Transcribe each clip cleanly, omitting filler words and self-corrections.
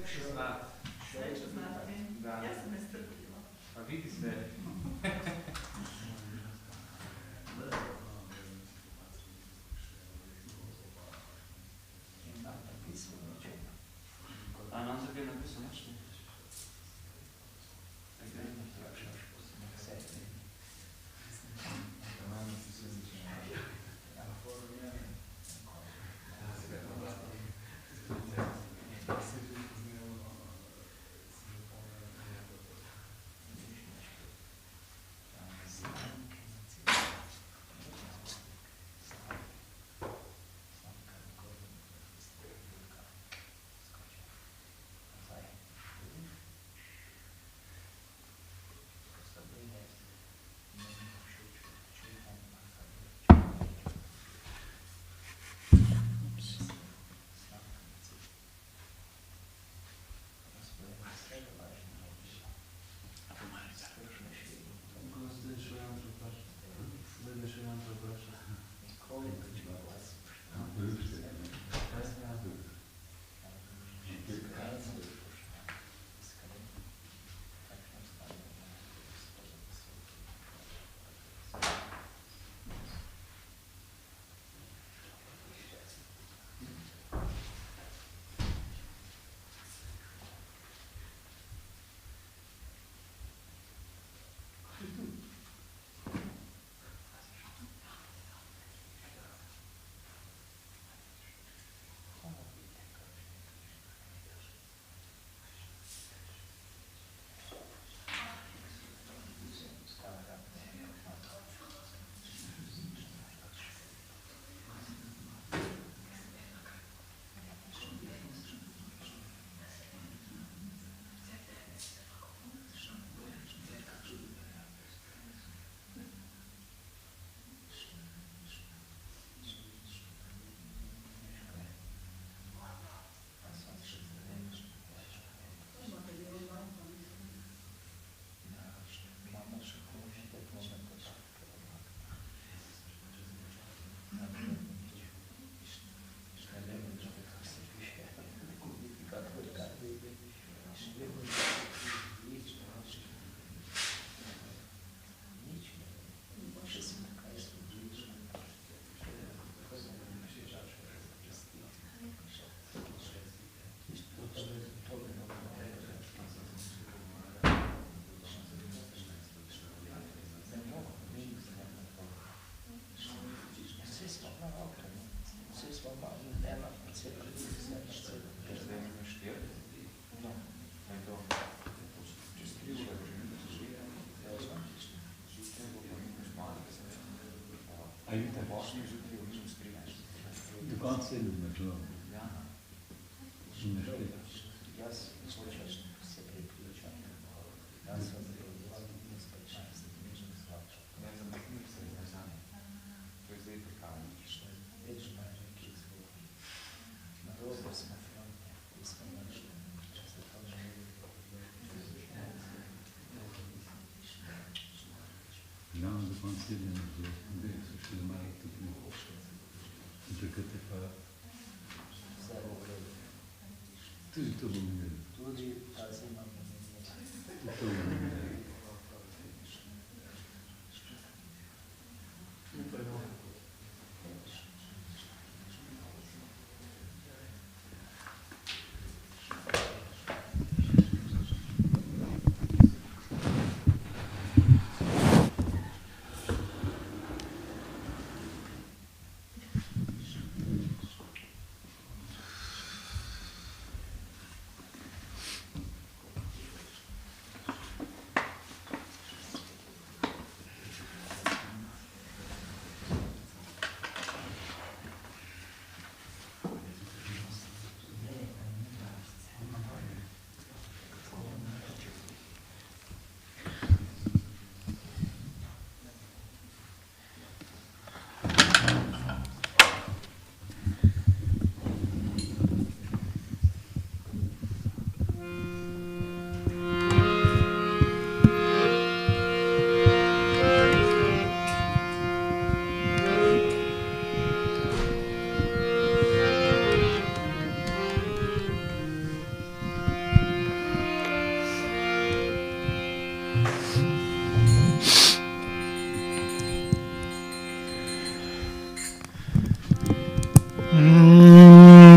Srečo znati. Jaz sem nestrpljiva. Pa vidi se. A nam se kaj napisal nešto? Do konca je ljubno. Jaz hočeš se pripričati. Jaz sem nesprečnost, ničem slačo. Ne zamakni se nazaj. To je zdaj prikajanje. Večno je neki zvuk. Na dobro smo fronte, mi smo našli. Če se to želi. Glavno do konca je ljubno. Zdaj so še malo tudi. Takrat je pa... Vse bo vredo. Tudi to bom imel. Tudi ta zima bom imel. Tudi to bom imel.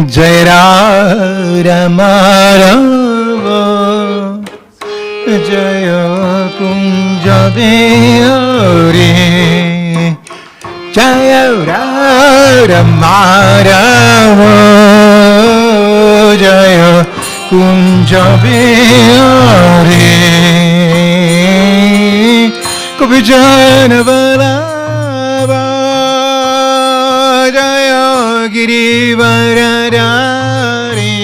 Jai Rama Rama Jaya Kunja Bihari Jaya Rama Rama Jaya Kunja Bihari Kopijana Balaba Jaya Girivaradari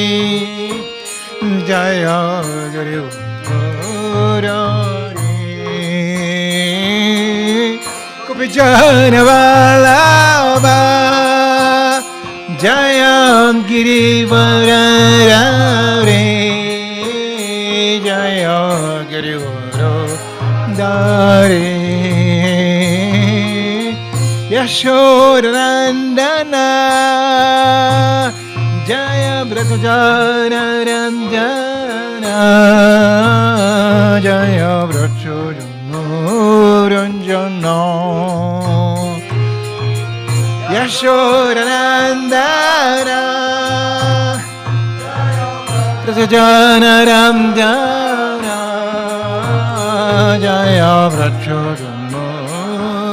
Jaya Girivaradari Kopijana Balaba Jaya Girivaradari Jaya Girivaradari Yashodanandana Jaya Bhrakajana Ranjana Jaya Bhrakajana Ranjana Yashodanandana Bhrakajana Ranjana Jaya Bhrakajana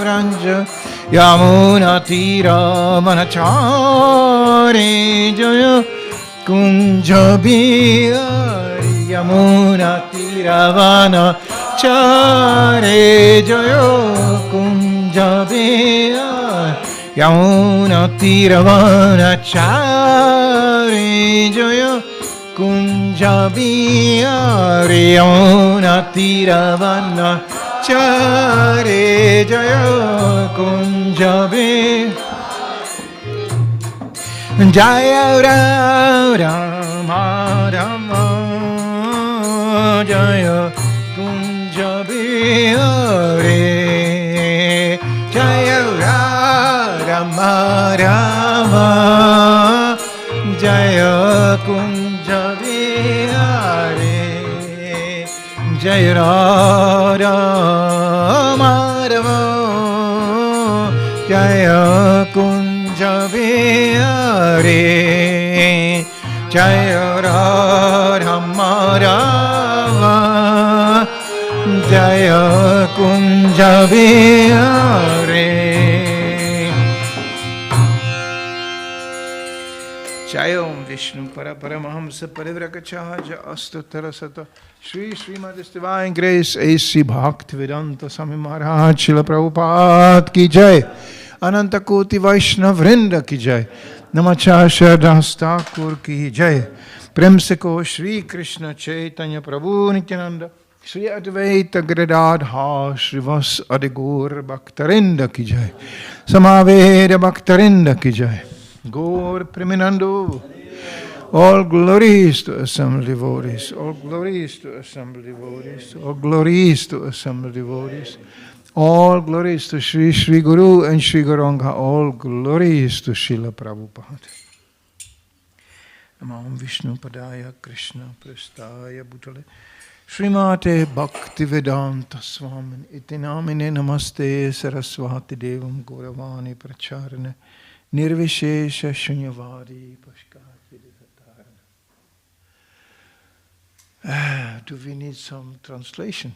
Ranjana Yamuna Tira Manachari Jaya Kunja Bihari Yamuna Tira Manachari Jaya Kunja Bihari Yamuna Tira Manachari Jaya Kunja Bihari Yamuna Tira Manachari Chare Jaya Kunjabi Jaya Rama Rama Jaya Kunjabi Hare Jaya Rama Rama Jaya Kunjabi Hare Jaya Rama Rama Jaya Kunja Bihari Jaya Rama Rama Jaya Kunja Bihari Jai Om Vishnu Para Paramahamsa Parivrakachahja Astatara Sata Shri Srimad Divine Grace A.C. Bhaktivedanta Swami Maharaj Srila Prabhupada Ki Jai Ananta Koti Vaishnav Vrinda Ki Jai Namacharya Das Thakur Ki Jai Prem se ko Shri Krishna Chaitanya Prabhu Nityananda Shri Advaita Gadadhar Shrivas Adigur Bhaktarinda Ki Jai Samaveda Bhaktarinda Ki Jai Gaur Preminando All glories to assembled devotees, all glories to assembled devotees, all glories to assembled devotees, all glories to Sri Sri Guru and Sri Gauranga, all glories to Srila Prabhupada. Namam Vishnu Padaya Krishna Prastaya Bhutale Srimate Bhaktivedanta Swamin Iti Namine Namaste Saraswati Devam Gauravani Pracharane Nirvishesha Shunyavadi Pashkar. Do we need some translation?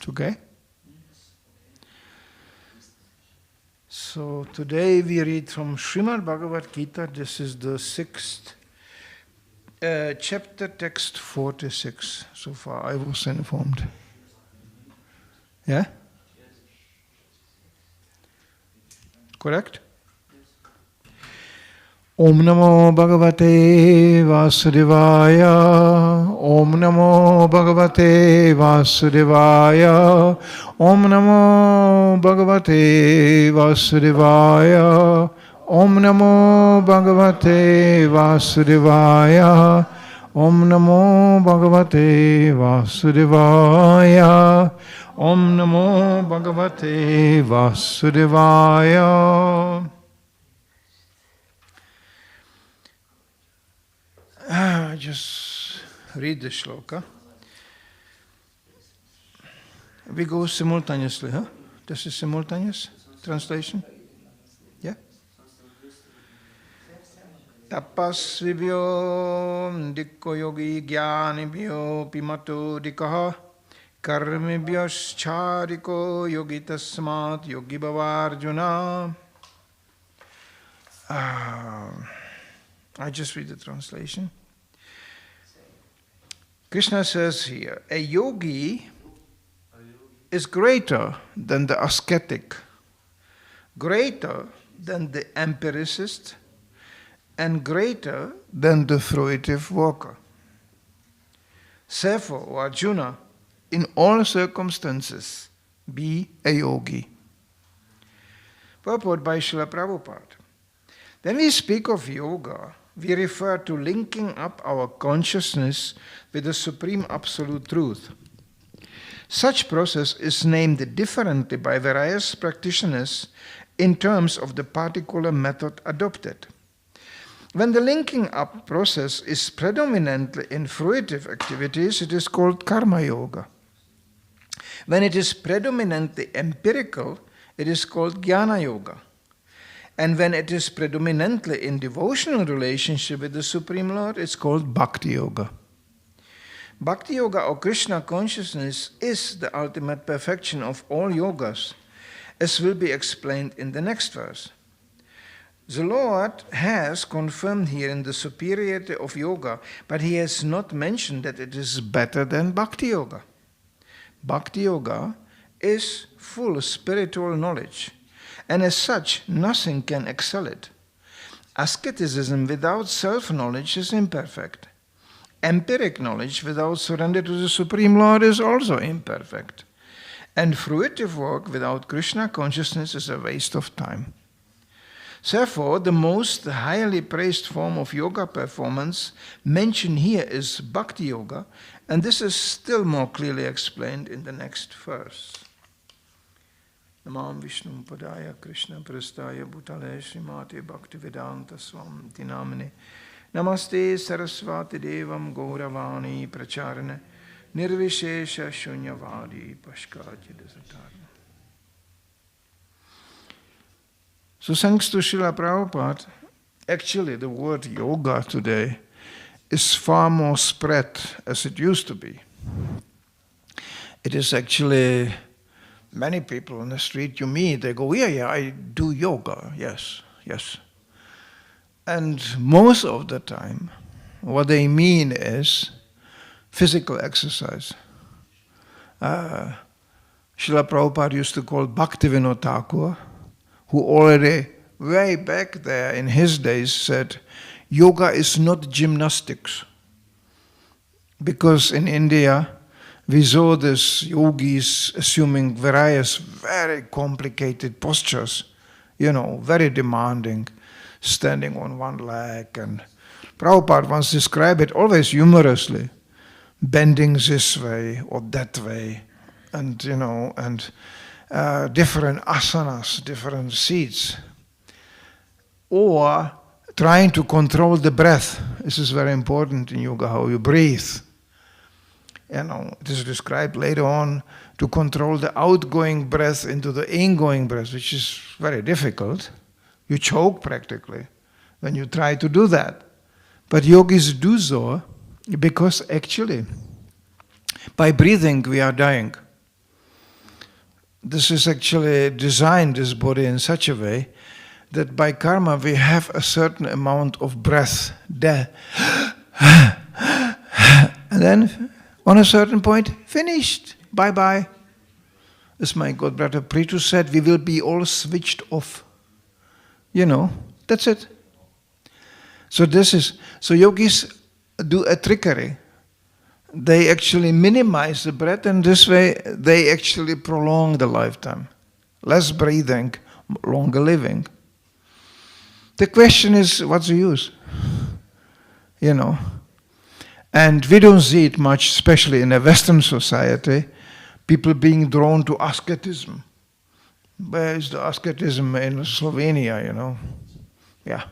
It's okay? So today we read from Srimad Bhagavad-gita. This is the 6th chapter, text 46. So far I was informed. Yeah? Correct? Om Namo Bhagavate Vasudevaya. Om Namo Bhagavate Vasudevaya. Om Namo Bhagavate Vasudevaya. Om Namo Bhagavate Vasudevaya. Om Namo Bhagavate Vasudevaya. Om Namo Bhagavate Vasudevaya. Just read the shloka. We go simultaneously, huh? This is simultaneous translation? Yeah? Tapasvibhyo dikko yogi jnanibhyo pimato dikaha karmibhyo chariko yogi tasmat yogi bhavarjuna. I just read the translation. Krishna says here, a yogi is greater than the ascetic, greater than the empiricist, and greater than the fruitive worker. Therefore, O Arjuna, in all circumstances, be a yogi. Purport by Srila Prabhupada. When we speak of yoga, we refer to linking up our consciousness with the Supreme Absolute Truth. Such process is named differently by various practitioners in terms of the particular method adopted. When the linking up process is predominantly in fruitive activities, it is called karma yoga. When it is predominantly empirical, it is called jnana yoga. And when it is predominantly in devotional relationship with the Supreme Lord, it's called Bhakti Yoga. Bhakti Yoga or Krishna consciousness is the ultimate perfection of all yogas, as will be explained in the next verse. The Lord has confirmed here in the superiority of yoga, but he has not mentioned that it is better than Bhakti Yoga. Bhakti Yoga is full spiritual knowledge, and as such, nothing can excel it. Asceticism without self-knowledge is imperfect. Empiric knowledge without surrender to the Supreme Lord is also imperfect. And fruitive work without Krishna consciousness is a waste of time. Therefore, the most highly praised form of yoga performance mentioned here is Bhakti Yoga, and this is still more clearly explained in the next verse. Namam Vishnu Padaya Krishna Prastaya Bhutale Srimate Bhaktivedanta Swamiti Namane Namaste Saraswati Devam Gauravani Pracharane Nirvishesha Shunyavadi Pashkaji Desatarna. So thanks to Srila Prabhupada, actually the word yoga today is far more spread as it used to be. It is actually many people on the street you meet, they go, yeah, I do yoga, yes. And most of the time, what they mean is physical exercise. Srila Prabhupada used to call Bhaktivinoda Thakur, who already way back there in his days said, yoga is not gymnastics. Because in India, we saw these yogis assuming various very complicated postures, very demanding, standing on one leg. And Prabhupada once described it always humorously, bending this way or that way, and different asanas, different seats. Or trying to control the breath. This is very important in yoga, how you breathe. It is described later on to control the outgoing breath into the ingoing breath, which is very difficult. You choke practically when you try to do that. But yogis do so because actually by breathing we are dying. This is actually designed, this body, in such a way that by karma we have a certain amount of breath there. And then on a certain point, finished. Bye-bye. As my god brother Pritu said, we will be all switched off. That's it. So yogis do a trickery. They actually minimize the breath, and this way they actually prolong the lifetime. Less breathing, longer living. The question is, what's the use? And we don't see it much, especially in a Western society, people being drawn to asceticism. Where is the asceticism in Slovenia, Yeah.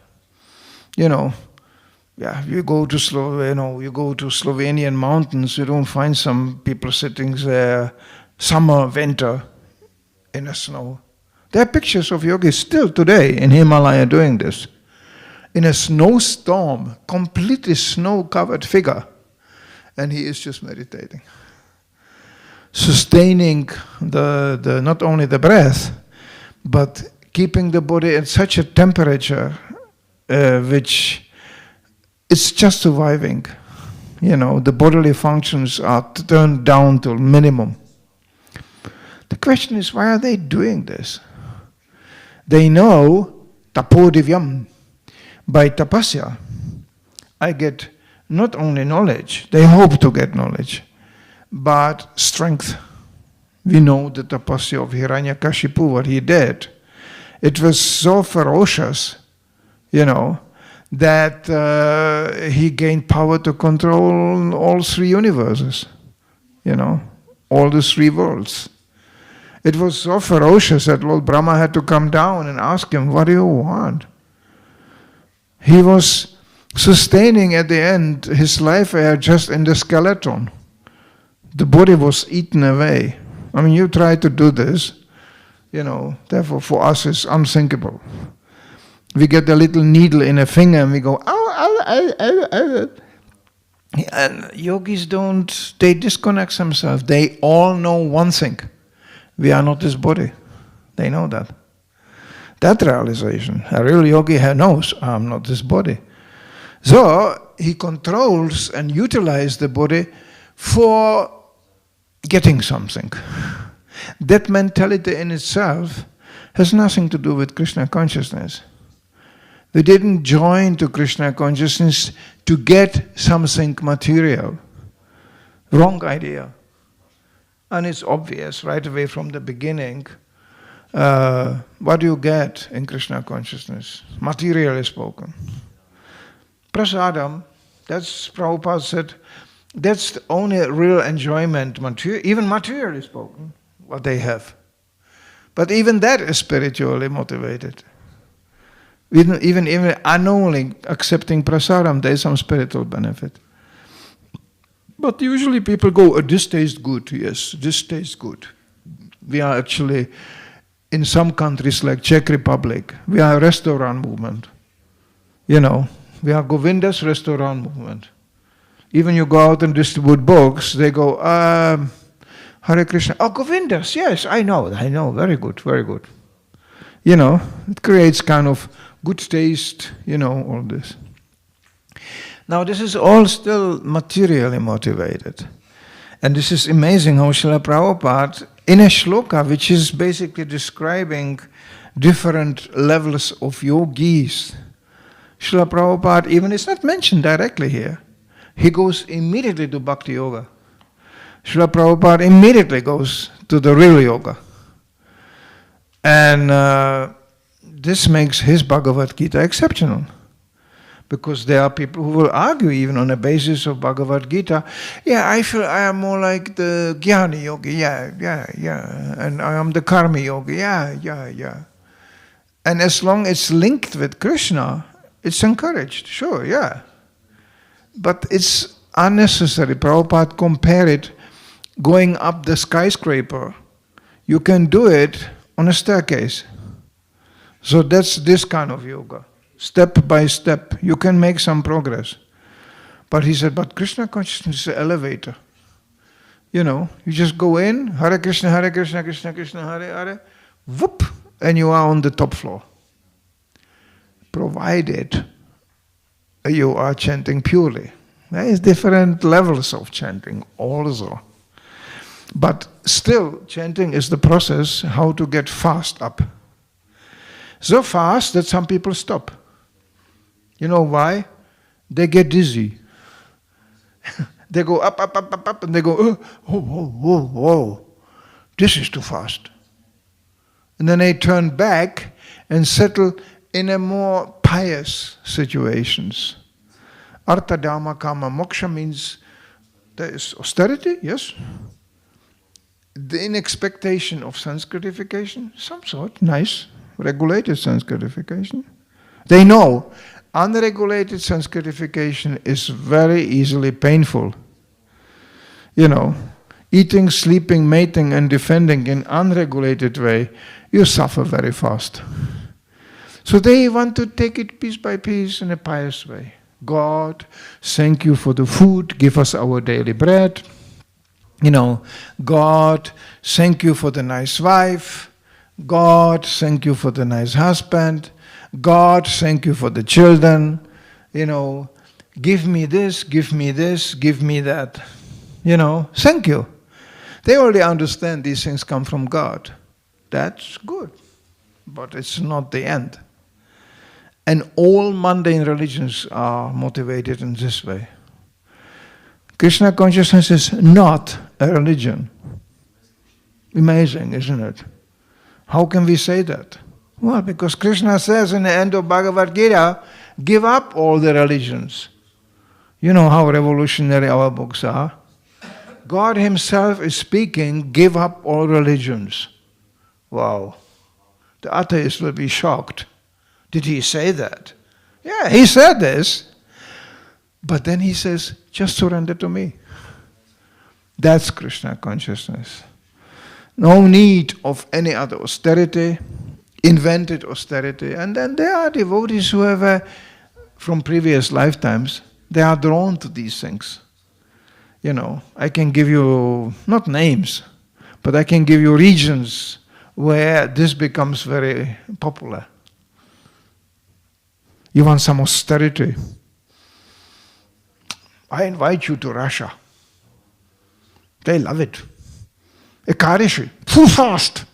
You go to you go to Slovenian mountains, you don't find some people sitting there summer, winter, in the snow. There are pictures of yogis still today in Himalaya doing this. In a snowstorm, completely snow-covered figure, and he is just meditating. Sustaining the not only the breath, but keeping the body at such a temperature which it's just surviving. The bodily functions are turned down to minimum. The question is, why are they doing this? They know tapodivyam. By tapasya, I get not only knowledge, they hope to get knowledge, but strength. We know the tapasya of Hiranyakashipu, what he did. It was so ferocious, that he gained power to control all three universes, all the three worlds. It was so ferocious that Lord Brahma had to come down and ask him, what do you want? He was sustaining at the end his life air just in the skeleton. The body was eaten away. You try to do this, therefore for us it's unthinkable. We get a little needle in a finger and we go, ow. And yogis they disconnect themselves. They all know one thing. We are not this body. They know that. That realization, a real yogi knows, I'm not this body. So he controls and utilizes the body for getting something. That mentality in itself has nothing to do with Krishna consciousness. We didn't join to Krishna consciousness to get something material. Wrong idea. And it's obvious right away from the beginning. What do you get in Krishna consciousness? Materially spoken. Prasadam, that's Prabhupada said, that's the only real enjoyment, even materially spoken, what they have. But even that is spiritually motivated. Even unknowingly accepting prasadam, there is some spiritual benefit. But usually people go, oh, this tastes good, yes, this tastes good. We are actually, in some countries like Czech Republic, we are a restaurant movement. We are Govinda's restaurant movement. Even you go out and distribute books, they go, Hare Krišna. Oh, Govinda's, yes, I know, very good, very good. It creates kind of good taste, all this. Now this is all still materially motivated. And this is amazing how Srila Prabhupada, in a shloka which is basically describing different levels of yogis, Srila Prabhupada, even it's not mentioned directly here, he goes immediately to Bhakti Yoga. Srila Prabhupada immediately goes to the real yoga. And this makes his Bhagavad-gita exceptional. Because there are people who will argue even on the basis of Bhagavad-gita, I feel I am more like the Jnani yogi, yeah. And I am the Karmi yogi, yeah. And as long as it's linked with Krishna, it's encouraged, sure, yeah. But it's unnecessary. Prabhupada compared it going up the skyscraper. You can do it on a staircase. So that's this kind of yoga. Step by step, you can make some progress. But he said, but Krishna consciousness is an elevator. You just go in, Hare Krishna, Hare Krishna, Krishna Krishna, Hare Hare, whoop, and you are on the top floor. Provided you are chanting purely. There is different levels of chanting also. But still, chanting is the process how to get fast up. So fast that some people stop. You know why? They get dizzy. They go up, and they go, whoa. This is too fast. And then they turn back and settle in a more pious situations. Artha, Dhamma, Kama, Moksha means there is austerity, yes. In expectation of sanskritification, some sort, nice, regulated sanskritification. They know unregulated sanskritification is very easily painful. Eating, sleeping, mating and defending in unregulated way, you suffer very fast. So they want to take it piece by piece in a pious way. God, thank you for the food, give us our daily bread. God, thank you for the nice wife. God, thank you for the nice husband. God, thank you for the children. Give me this, give me this, give me that. Thank you. They already understand these things come from God. That's good, but it's not the end. And all mundane religions are motivated in this way. Krishna consciousness is not a religion. Amazing, isn't it? How can we say that? Well, because Krishna says in the end of Bhagavad-gita, give up all the religions. You know how revolutionary our books are. God himself is speaking, give up all religions. Wow. The atheist will be shocked. Did he say that? Yeah, he said this. But then he says, just surrender to me. That's Krishna consciousness. No need of any other austerity, invented austerity. And then there are devotees who have, from previous lifetimes, they are drawn to these things. I can give you, not names, but I can give you regions where this becomes very popular. You want some austerity? I invite you to Russia. They love it. Ekadashi, full fast.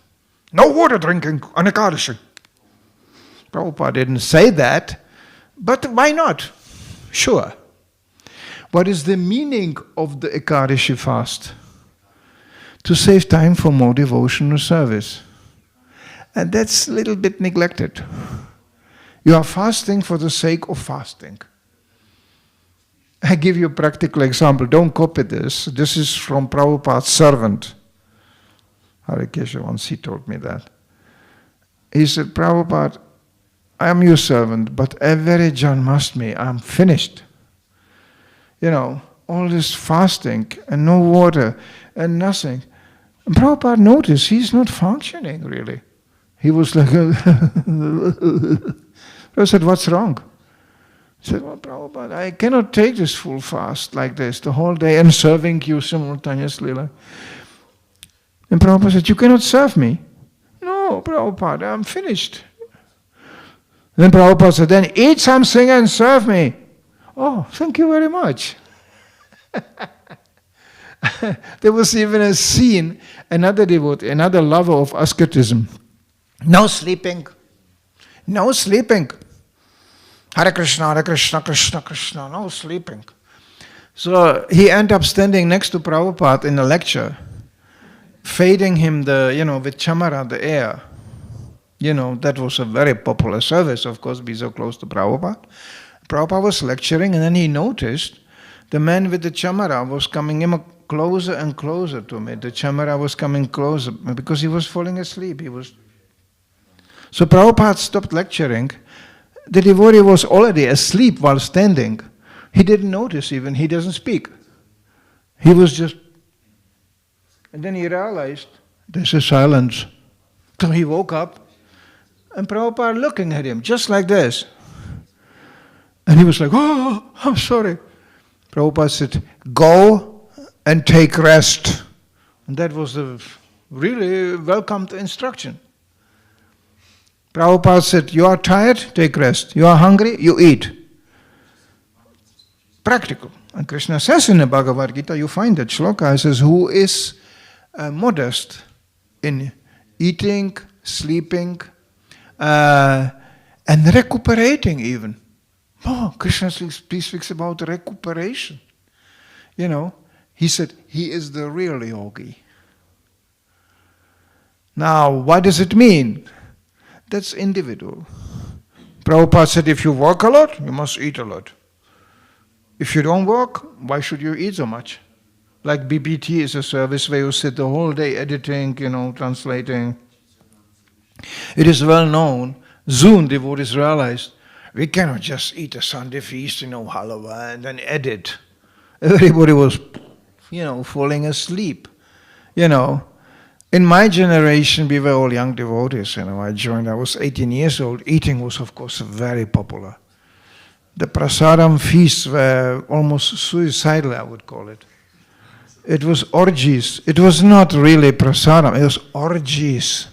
No water drinking on Ekadashi. Prabhupada didn't say that, but why not? Sure. What is the meaning of the Ekadashi fast? To save time for more devotional service. And that's a little bit neglected. You are fasting for the sake of fasting. I give you a practical example. Don't copy this. This is from Prabhupada's servant. Hare Krišna, once he told me that. He said, Prabhupada, I am your servant, but every Janmashtami, I am finished. All this fasting and no water and nothing. And Prabhupada noticed he's not functioning really. He was like, I said, what's wrong? He said, well, Prabhupada, I cannot take this full fast like this, the whole day, and serving you simultaneously. And Prabhupada said, you cannot serve me. No, Prabhupada, I'm finished. Then Prabhupada said, then eat something and serve me. Oh, thank you very much. There was even a scene, another devotee, another lover of asceticism. No sleeping. No sleeping. Hare Krišna, Krishna, Krishna, no sleeping. So he ended up standing next to Prabhupada in a lecture, fading him with chamara, the air. That was a very popular service, of course, be so close to Prabhupada. Prabhupada was lecturing, and then he noticed the man with the chamara was coming in closer and closer to me. The chamara was coming closer because he was falling asleep. So Prabhupada stopped lecturing. The devotee was already asleep while standing. He didn't notice even, he doesn't speak. He was just... And then he realized, this is silence. So he woke up, and Prabhupada looking at him, just like this. And he was like, oh, I'm sorry. Prabhupada said, go and take rest. And that was a really welcomed instruction. Prabhupada said, you are tired, take rest. You are hungry, you eat. Practical. And Krishna says in the Bhagavad-gita, you find that shloka, he says, who is modest in eating, sleeping, and recuperating even. Oh, Krishna speaks about recuperation. You know, he said, he is the real yogi. Now, what does it mean? That's individual. Prabhupada said, if you work a lot, you must eat a lot. If you don't work, why should you eat so much? Like BPT is a service where you sit the whole day editing, translating. It is well known, soon devotees realized, we cannot just eat a Sunday feast, halwa, and then edit. Everybody was, falling asleep, In my generation, we were all young devotees, I joined, I was 18 years old. Eating was, of course, very popular. The prasadam feasts were almost suicidal, I would call it. It was orgies. It was not really prasadam, it was orgies.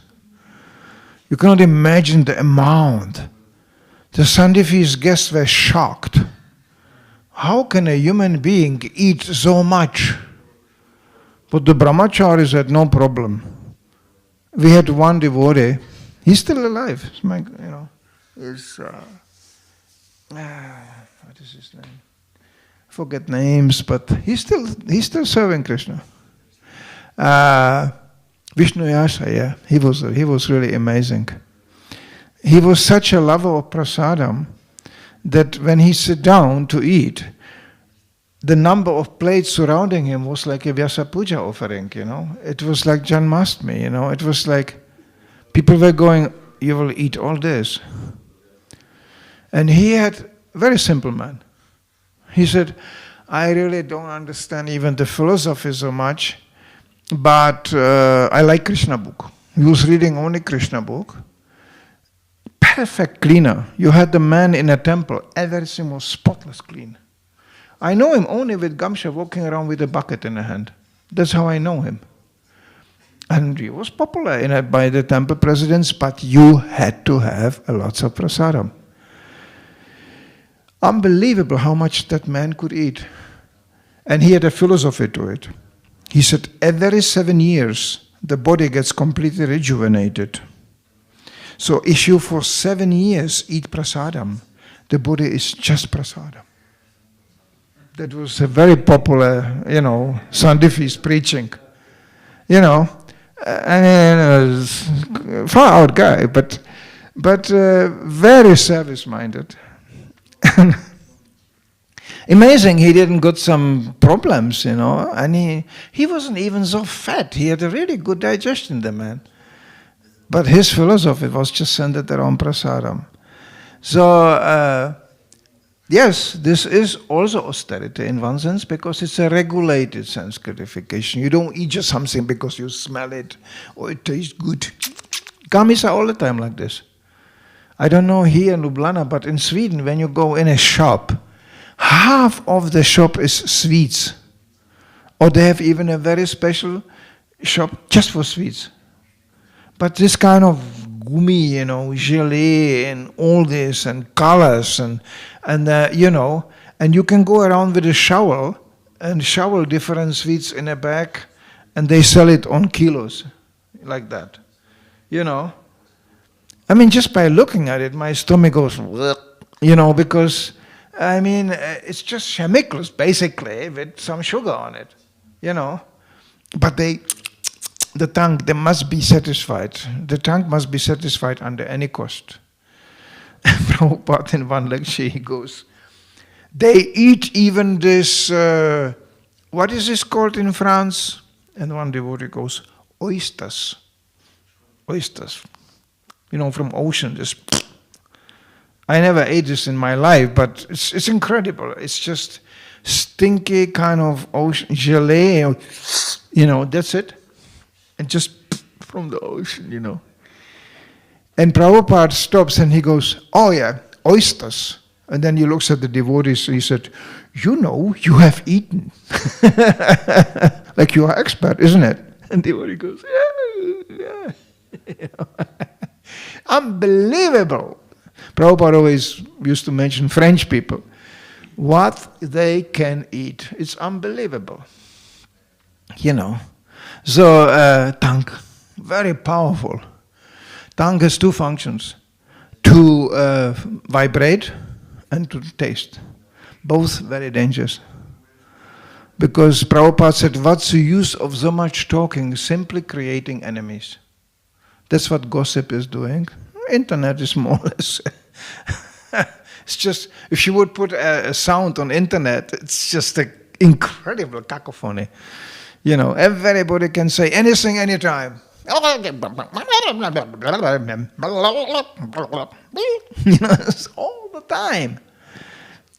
You cannot imagine the amount. The Sunday feast guests were shocked. How can a human being eat so much? But the brahmacharis had no problem. We had one devotee, he's still alive. What is his name? I forget names, but he's still serving Krishna. Vishnu Yasa, yeah, he was really amazing. He was such a lover of prasadam that when he sat down to eat, the number of plates surrounding him was like a Vyasa Puja offering, It was like Janmashtami, It was like people were going, you will eat all this. And he had, very simple man. He said, I really don't understand even the philosophy so much, but I like Krishna book. He was reading only Krishna book. Perfect cleaner. You had the man in a temple, everything was spotless clean. I know him only with Gamsha walking around with a bucket in a hand. That's how I know him. And he was popular by the temple presidents, but you had to have a lot of prasadam. Unbelievable how much that man could eat. And he had a philosophy to it. He said, every 7 years, the body gets completely rejuvenated. So if you for 7 years eat prasadam, the body is just prasadam. That was a very popular, Sunday feast preaching. And far out guy, but very service-minded. Amazing, he didn't got some problems, and he wasn't even so fat. He had a really good digestion, the man. But his philosophy was just centered around prasadam. So, yes, this is also austerity in one sense because it's a regulated sense gratification. You don't eat just something because you smell it or it tastes good. Kamis are all the time like this. I don't know here in Ljubljana, but in Sweden, when you go in a shop, half of the shop is sweets. Or they have even a very special shop just for sweets. But this kind of gummi, gelée and all this and colors and you can go around with a shovel and shovel different sweets in a bag and they sell it on kilos like that. Just by looking at it, my stomach goes, because, it's just chemicals basically with some sugar on it, But the tongue, they must be satisfied. The tongue must be satisfied under any cost. Prabhupada in one lecture, he goes, they eat even this, what is this called in France? And one devotee goes, oysters. Oysters. From ocean. I never ate this in my life, but it's incredible. It's just stinky kind of ocean gelée, that's it. And just from the ocean, And Prabhupada stops and he goes, oh yeah, oysters. And then he looks at the devotees, he said, you have eaten. Like you are expert, isn't it? And the devotee goes, yeah. Unbelievable. Prabhupada always used to mention French people. What they can eat. It's unbelievable. So, tongue, very powerful. Tongue has two functions. To vibrate and to taste. Both very dangerous. Because Prabhupada said, what's the use of so much talking? Simply creating enemies. That's what gossip is doing. Internet is more or less. It's just, if you would put a sound on internet, it's just an incredible cacophony. You know, everybody can say anything, anytime. You know, it's all the time.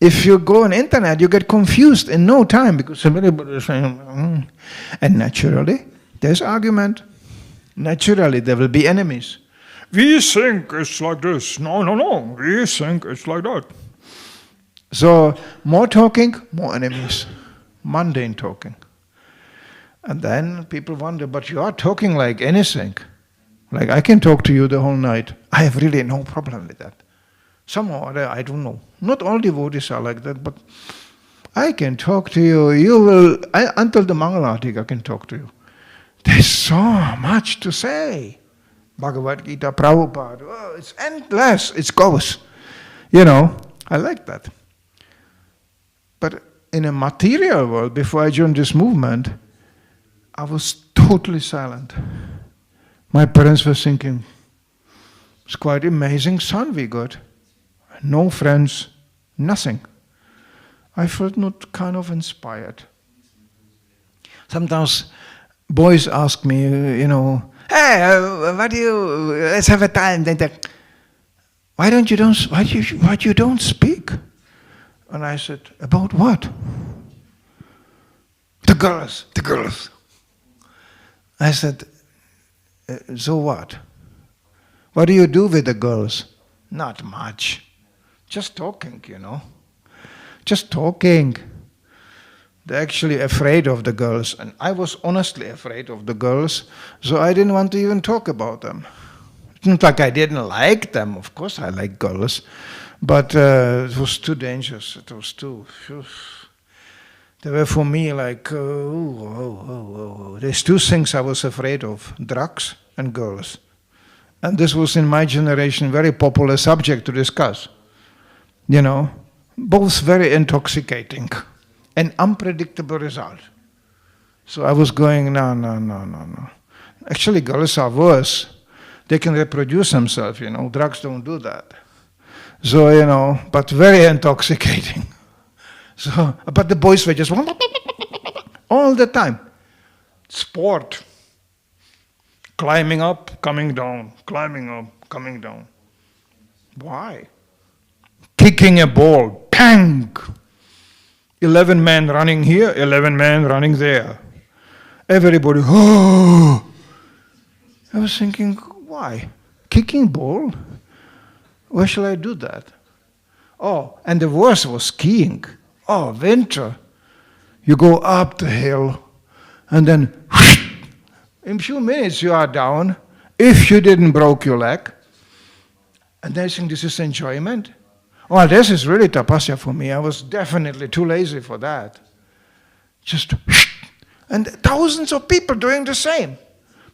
If you go on internet, you get confused in no time because everybody is saying, and naturally, there's argument. Naturally, there will be enemies. We think it's like this. No. We think it's like that. So, more talking, more enemies. Mundane talking. And then people wonder, but you are talking like anything. Like I can talk to you the whole night. I have really no problem with that. Somehow or other, I don't know. Not all devotees are like that, but I can talk to you. You will, until the Mangalarti, I can talk to you. There's so much to say. Bhagavad-gita, Prabhupada, oh, it's endless, it goes. You know, I like that. But in a material world, before I joined this movement, I was totally silent. My parents were thinking, it's quite amazing son we got. No friends, nothing. I felt not kind of inspired. Sometimes boys ask me, you know, hey, let's have a time. Why you don't speak? And I said, about what? The girls. I said, so what? What do you do with the girls? Not much. Just talking, you know. Just talking. They're actually afraid of the girls. And I was honestly afraid of the girls, so I didn't want to even talk about them. It's not like I didn't like them. Of course I like girls. But it was too dangerous. It was too... They were for me like, There's two things I was afraid of, drugs and girls. And this was in my generation very popular subject to discuss. You know, both very intoxicating and unpredictable result. So I was going, no. Actually, girls are worse. They can reproduce themselves, you know. Drugs don't do that. So, you know, but very intoxicating. So, but the boys were just all the time. Sport. Climbing up, coming down. Climbing up, coming down. Why? Kicking a ball. Pang! 11 men running here, 11 men running there. Everybody, oh! I was thinking, why? Kicking ball? Why shall I do that? Oh, and the worst was skiing. Oh, winter. You go up the hill, and then in a few minutes you are down, if you didn't broke your leg. And I think this is enjoyment. Well, this is really tapasya for me. I was definitely too lazy for that. Just, and thousands of people doing the same,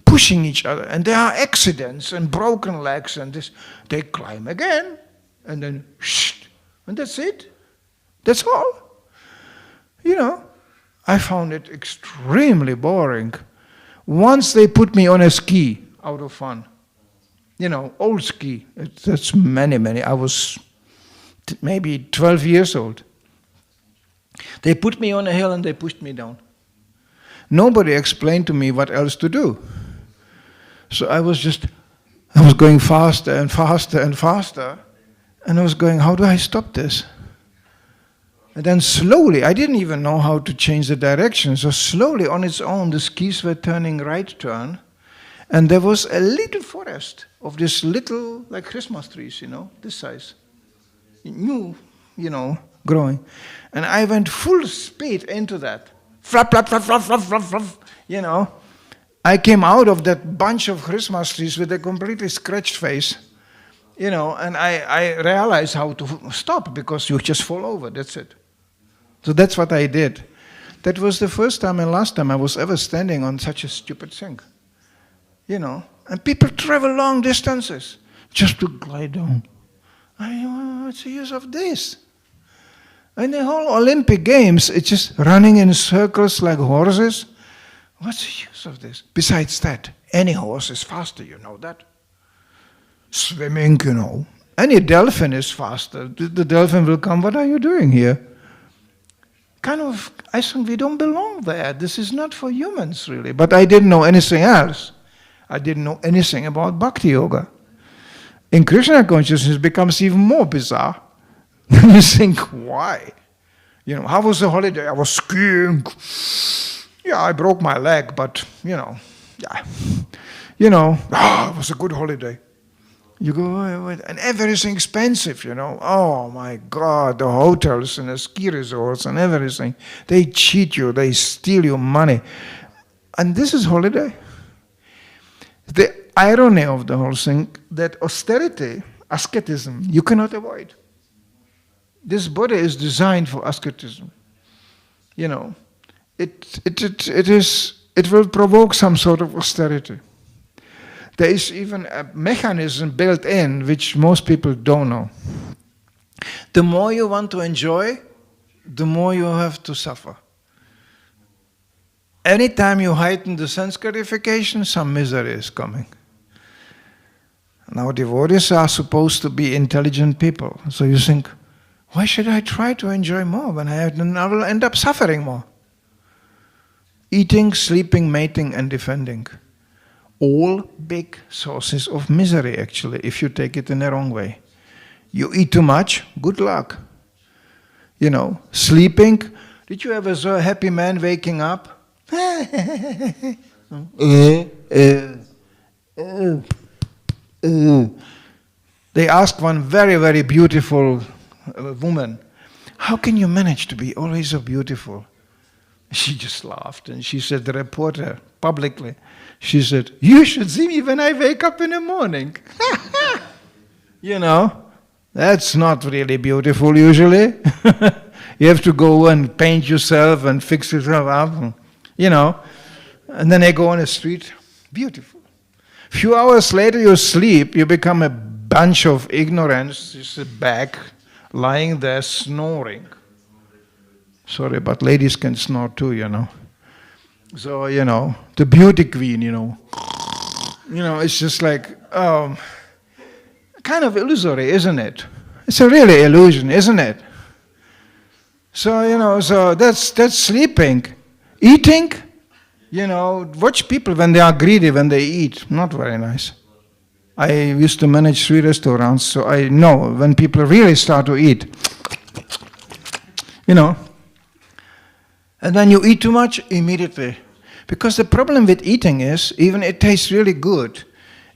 pushing each other. And there are accidents and broken legs and this. They climb again, and then, and that's it. That's all. You know, I found it extremely boring. Once they put me on a ski out of fun. You know, old ski. That's many. I was maybe 12 years old. They put me on a hill and they pushed me down. Nobody explained to me what else to do. So I was going faster and faster and faster. And I was going, how do I stop this? And then slowly, I didn't even know how to change the direction. So slowly on its own, the skis were turning right turn. And there was a little forest of this little, like Christmas trees, you know, this size. New, you know, growing. And I went full speed into that. Flap, flap, flap, flap, flap, flap, flap, you know. I came out of that bunch of Christmas trees with a completely scratched face, you know, and I realized how to stop because you just fall over, that's it. So that's what I did. That was the first time and last time I was ever standing on such a stupid thing. You know, and people travel long distances just to glide down. What's the use of this? And the whole Olympic Games, it's just running in circles like horses. What's the use of this? Besides that, any horse is faster, you know that. Swimming, you know. Any dolphin is faster. The dolphin will come, what are you doing here? Kind of, I think we don't belong there. This is not for humans, really. But I didn't know anything else. I didn't know anything about Bhakti Yoga. In Krishna consciousness, it becomes even more bizarre. You think, why? You know, how was the holiday? I was skiing. Yeah, I broke my leg, but, yeah. It was a good holiday. You go, and everything expensive, Oh my God, the hotels and the ski resorts and everything. They cheat you, they steal your money. And this is holiday. The irony of the whole thing, that austerity, asceticism, you cannot avoid. This body is designed for asceticism. It will provoke some sort of austerity. There is even a mechanism built in which most people don't know. The more you want to enjoy, the more you have to suffer. Anytime you heighten the sense gratification, some misery is coming. Now, devotees are supposed to be intelligent people. So you think, why should I try to enjoy more when I will end up suffering more? Eating, sleeping, mating, and defending. All big sources of misery, actually, if you take it in the wrong way. You eat too much, good luck. Sleeping. Did you ever saw a happy man waking up? They asked one very, very beautiful woman, how can you manage to be always so beautiful? She just laughed and she said, the reporter, publicly, she said, you should see me when I wake up in the morning. That's not really beautiful usually. You have to go and paint yourself and fix yourself up, and then I go on the street, beautiful. Few hours later you sleep, you become a bunch of ignorance, you sit back, lying there snoring. Sorry, but ladies can snore too, So, the beauty queen, it's just like, kind of illusory, isn't it? It's a really illusion, isn't it? So, so that's sleeping. Eating, watch people when they are greedy, when they eat. Not very nice. I used to manage 3 restaurants, so I know when people really start to eat. And then you eat too much immediately. Because the problem with eating is, even it tastes really good,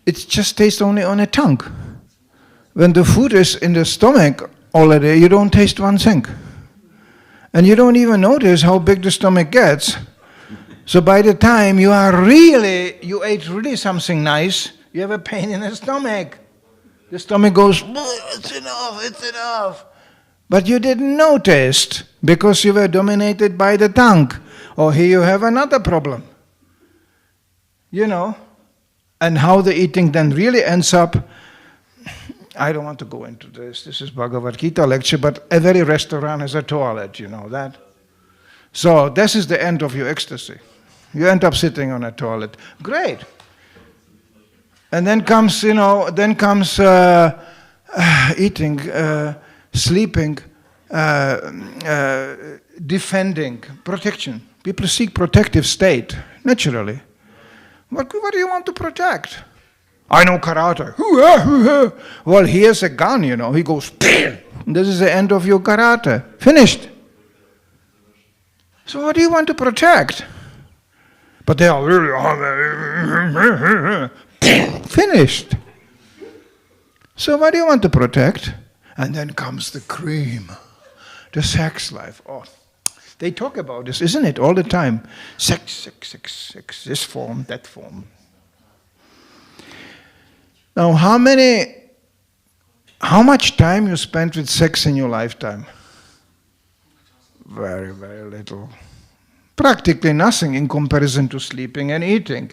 it just tastes only on the tongue. When the food is in the stomach already, you don't taste one thing. And you don't even notice how big the stomach gets. So by the time you ate really something nice, you have a pain in the stomach. The stomach goes, it's enough. But you didn't notice because you were dominated by the tongue. Or here you have another problem. And how the eating then really ends up, I don't want to go into this. This is Bhagavad-gita lecture, but every restaurant has a toilet, you know that. So this is the end of your ecstasy. You end up sitting on a toilet. Great. And then comes, eating, sleeping, defending, protection. People seek protective state, naturally. What do you want to protect? I know karate. Well, here's a gun, He goes, this is the end of your karate. Finished. So what do you want to protect? But they are really finished. So what do you want to protect? And then comes the cream, the sex life. Oh, they talk about this, isn't it, all the time? Sex, this form, that form. Now, how much time you spent with sex in your lifetime? Very, very little. Practically nothing in comparison to sleeping and eating.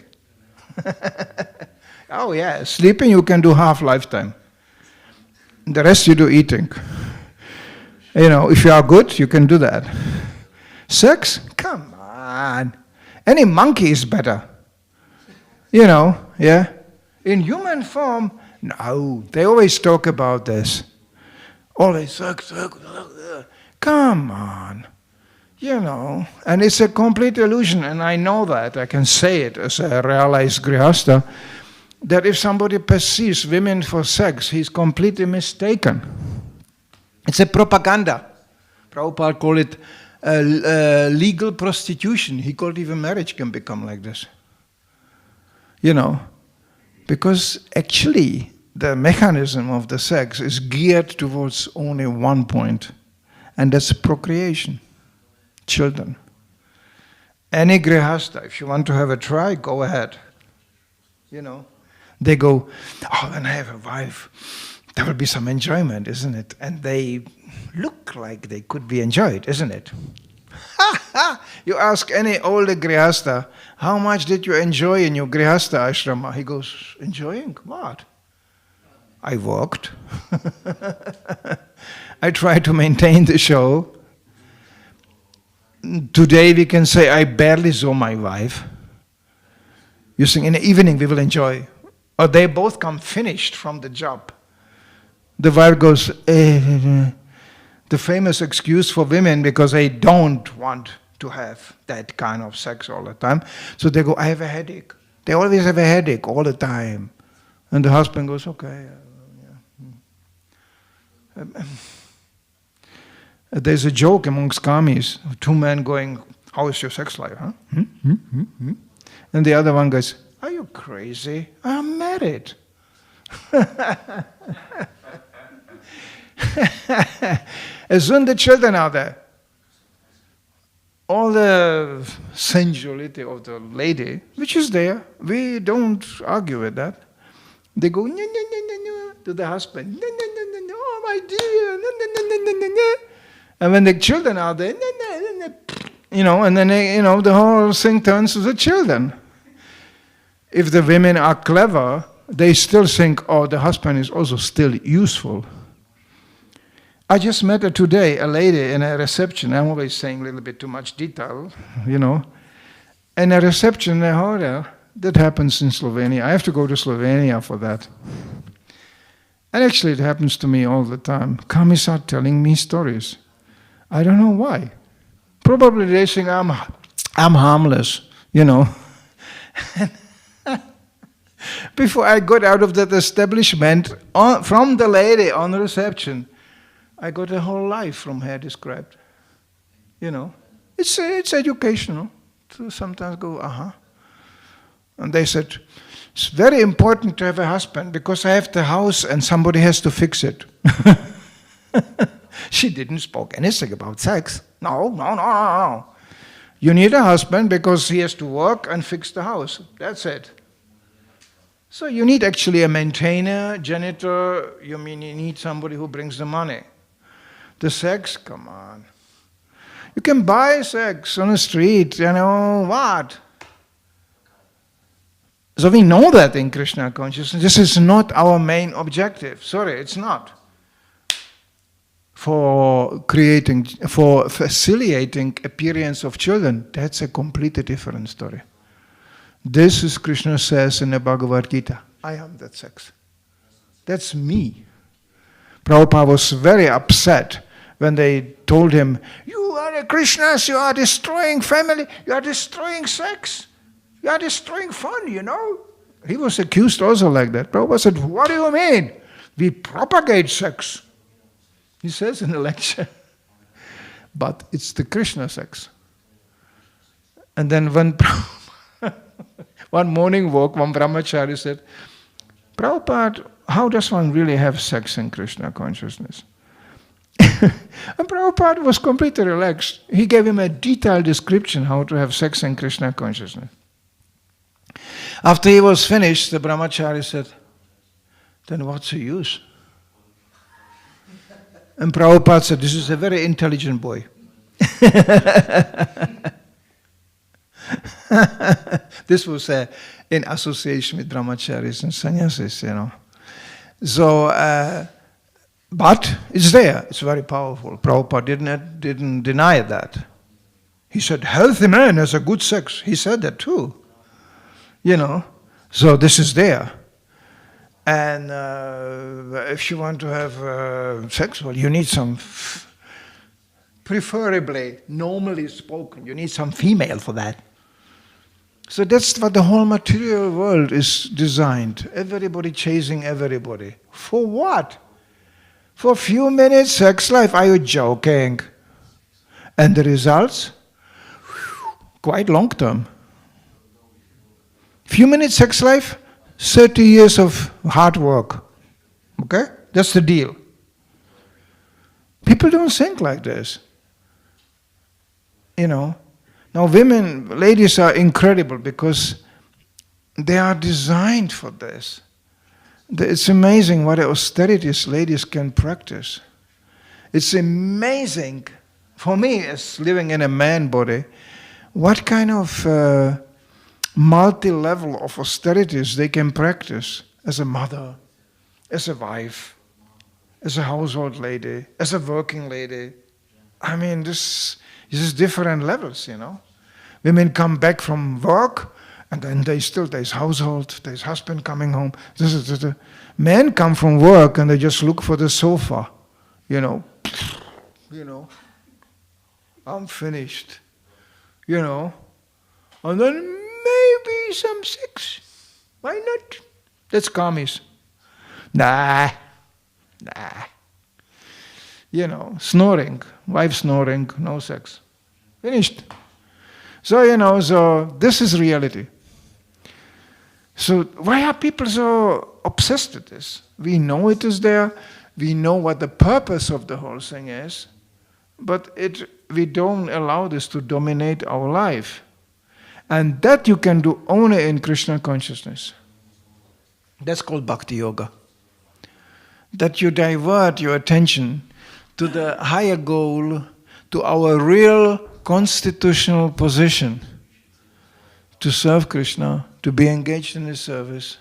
Oh yeah, sleeping you can do half lifetime. The rest you do eating. You know, if you are good, you can do that. Sex? Come on. Any monkey is better. You know, yeah? In human form, no. They always talk about this. Always sex. Come on. You know, and it's a complete illusion, and I know that. I can say it as a realized grihasta, that if somebody perceives women for sex, he's completely mistaken. It's a propaganda. Prabhupada called it legal prostitution. He called even marriage can become like this. You know, because actually the mechanism of the sex is geared towards only one point, and that's procreation, children. Any grihasta, if you want to have a try, go ahead. You know, they go, oh, when I have a wife, there will be some enjoyment, isn't it? And they look like they could be enjoyed, isn't it? You ask any older grihasta, how much did you enjoy in your grihasta ashrama? He goes, enjoying what? I walked. I tried to maintain the show. Today we can say, I barely saw my wife. You think in the evening we will enjoy. Or they both come finished from the job. The wife goes, the famous excuse for women, because they don't want to have that kind of sex all the time. So they go, I have a headache. They always have a headache all the time. And the husband goes, okay. There's a joke amongst kamis, two men going, how is your sex life? Huh? And the other one goes, are you crazy? I'm married. As soon as the children are there, all the sensuality of the lady, which is there, we don't argue with that. They go to the husband, oh my dear, and when the children are there, you know, and then they, you know, the whole thing turns to the children. If the women are clever, they still think, oh, the husband is also still useful. I just met today a lady in a reception. I'm always saying a little bit too much detail, you know. In a reception in a hotel, that happens in Slovenia. I have to go to Slovenia for that. And actually it happens to me all the time. Kamis are telling me stories. I don't know why. Probably they think I'm harmless, you know. Before I got out of that establishment, from the lady on the reception, I got a whole life from her described. You know, it's educational to sometimes go, And they said, it's very important to have a husband because I have the house and somebody has to fix it. She didn't spoke anything about sex. No. You need a husband because he has to work and fix the house. That's it. So you need actually a maintainer, janitor, you need somebody who brings the money. The sex, come on. You can buy sex on the street, you know, what? So we know that in Krishna consciousness. This is not our main objective. Sorry, it's not. For facilitating appearance of children, that's a completely different story. This is Krishna says in the Bhagavad-gita, I am that sex. That's me. Prabhupada was very upset when they told him, you are the Krishnas, you are destroying family, you are destroying sex, you are destroying fun, you know. He was accused also like that. Prabhupada said, what do you mean? We propagate sex. He says in the lecture, but it's the Krishna sex. And then when one morning walk, one brahmachari said, Prabhupada, how does one really have sex in Krishna consciousness? And Prabhupada was completely relaxed. He gave him a detailed description how to have sex in Krishna consciousness. After he was finished, the brahmachari said, then what's the use? And Prabhupada said, this is a very intelligent boy. This was in association with brahmacharis and sannyasis, you know. So But it's there. It's very powerful. Prabhupada didn't deny that. He said, healthy man has a good sex. He said that too. So this is there. And if you want to have sex, well, you need some, preferably, normally spoken, you need some female for that. So that's what the whole material world is designed. Everybody chasing everybody. For what? For a few minutes sex life. Are you joking? And the results? Quite long term. Few minutes sex life, 30 years of hard work. Okay? That's the deal. People don't think like this. Now ladies are incredible because they are designed for this. It's amazing what austerities ladies can practice. It's amazing, for me as living in a man body, what kind of multi-level of austerities they can practice as a mother, as a wife, as a household lady, as a working lady. I mean, this is different levels, Women come back from work, and then there's household, there's husband coming home. Men come from work and they just look for the sofa, I'm finished, and then maybe some sex. Why not? That's commies. Nah. Snoring, wife snoring, no sex. Finished. So this is reality. So why are people so obsessed with this? We know it is there, we know what the purpose of the whole thing is, but we don't allow this to dominate our life. And that you can do only in Krishna consciousness. That's called Bhakti Yoga. That you divert your attention to the higher goal, to our real constitutional position, to serve Krishna, to be engaged in His service.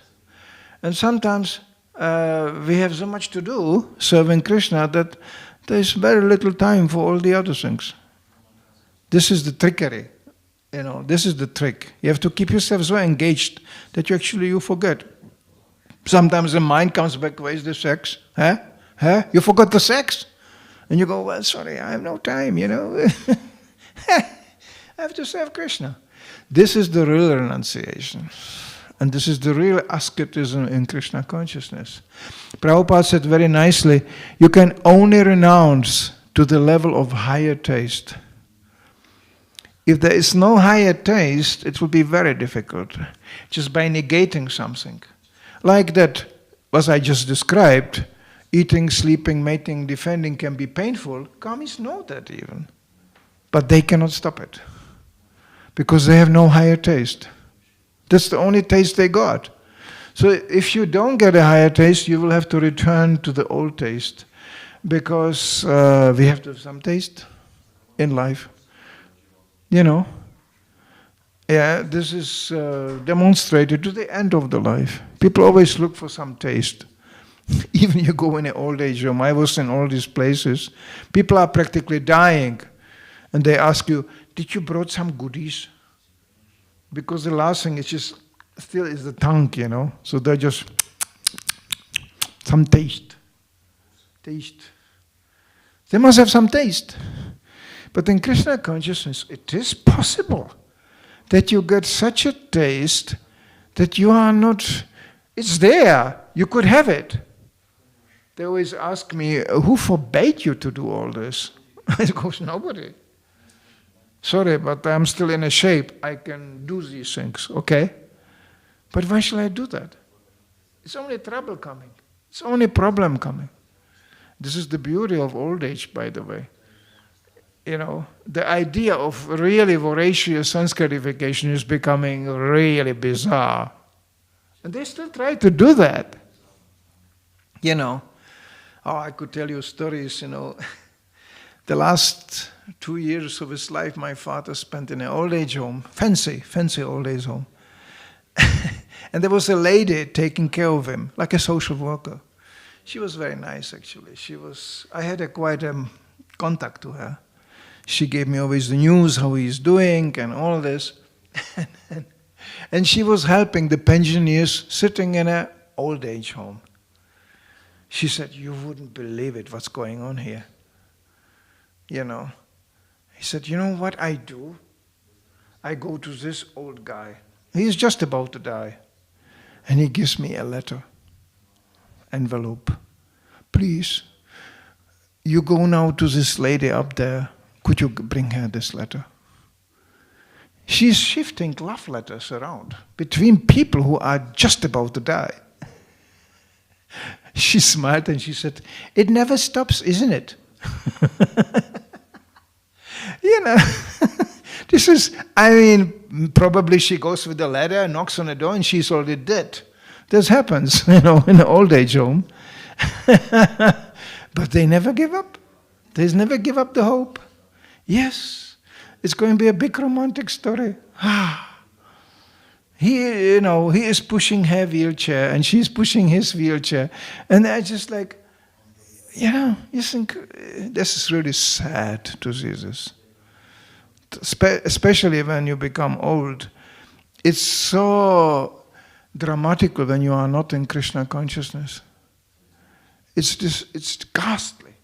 And sometimes we have so much to do serving Krishna that there is very little time for all the other things. This is the trickery. This is the trick. You have to keep yourself so engaged that you forget. Sometimes the mind comes back, where's the sex? Huh? You forgot the sex? And you go, well, sorry, I have no time, I have to serve Krishna. This is the real renunciation. And this is the real asceticism in Krishna consciousness. Prabhupada said very nicely, you can only renounce to the level of higher taste. If there is no higher taste, it will be very difficult. Just by negating something. Like that, as I just described, eating, sleeping, mating, defending can be painful. Kamis know that even. But they cannot stop it. Because they have no higher taste. That's the only taste they got. So if you don't get a higher taste, you will have to return to the old taste. Because we have to have some taste in life. This is demonstrated to the end of the life. People always look for some taste. Even you go in an old age home, I was in all these places, people are practically dying. And they ask you, did you brought some goodies? Because the last thing is just, still is the tongue, So they're just, some taste. Taste. They must have some taste. But in Krishna consciousness, it is possible that you get such a taste that you are not, it's there, you could have it. They always ask me, who forbade you to do all this? I go, nobody. Sorry, but I'm still in a shape, I can do these things, okay? But why shall I do that? It's only trouble coming. It's only problem coming. This is the beauty of old age, by the way. The idea of really voracious sanskarification is becoming really bizarre. And they still try to do that. I could tell you stories, The last 2 years of his life, my father spent in an old age home, fancy old age home. And there was a lady taking care of him, like a social worker. She was very nice, actually. I had quite a contact to her. She gave me always the news, how he's doing and all this. And she was helping the pensioners sitting in an old age home. She said, you wouldn't believe it, what's going on here. You know. He said, you know what I do? I go to this old guy. He's just about to die. And he gives me a letter, envelope. Please, you go now to this lady up there. Could you bring her this letter? She's shifting love letters around between people who are just about to die. She smiled and she said, it never stops, isn't it? You know, this is, probably she goes with the ladder, knocks on the door, and she's already dead. This happens, in an old age home. But they never give up. They never give up the hope. Yes, it's going to be a big romantic story. He is pushing her wheelchair, and she's pushing his wheelchair. And they're just like, you think, this is really sad to see this. Especially when you become old. It's so dramatical when you are not in Krishna consciousness. It's ghastly.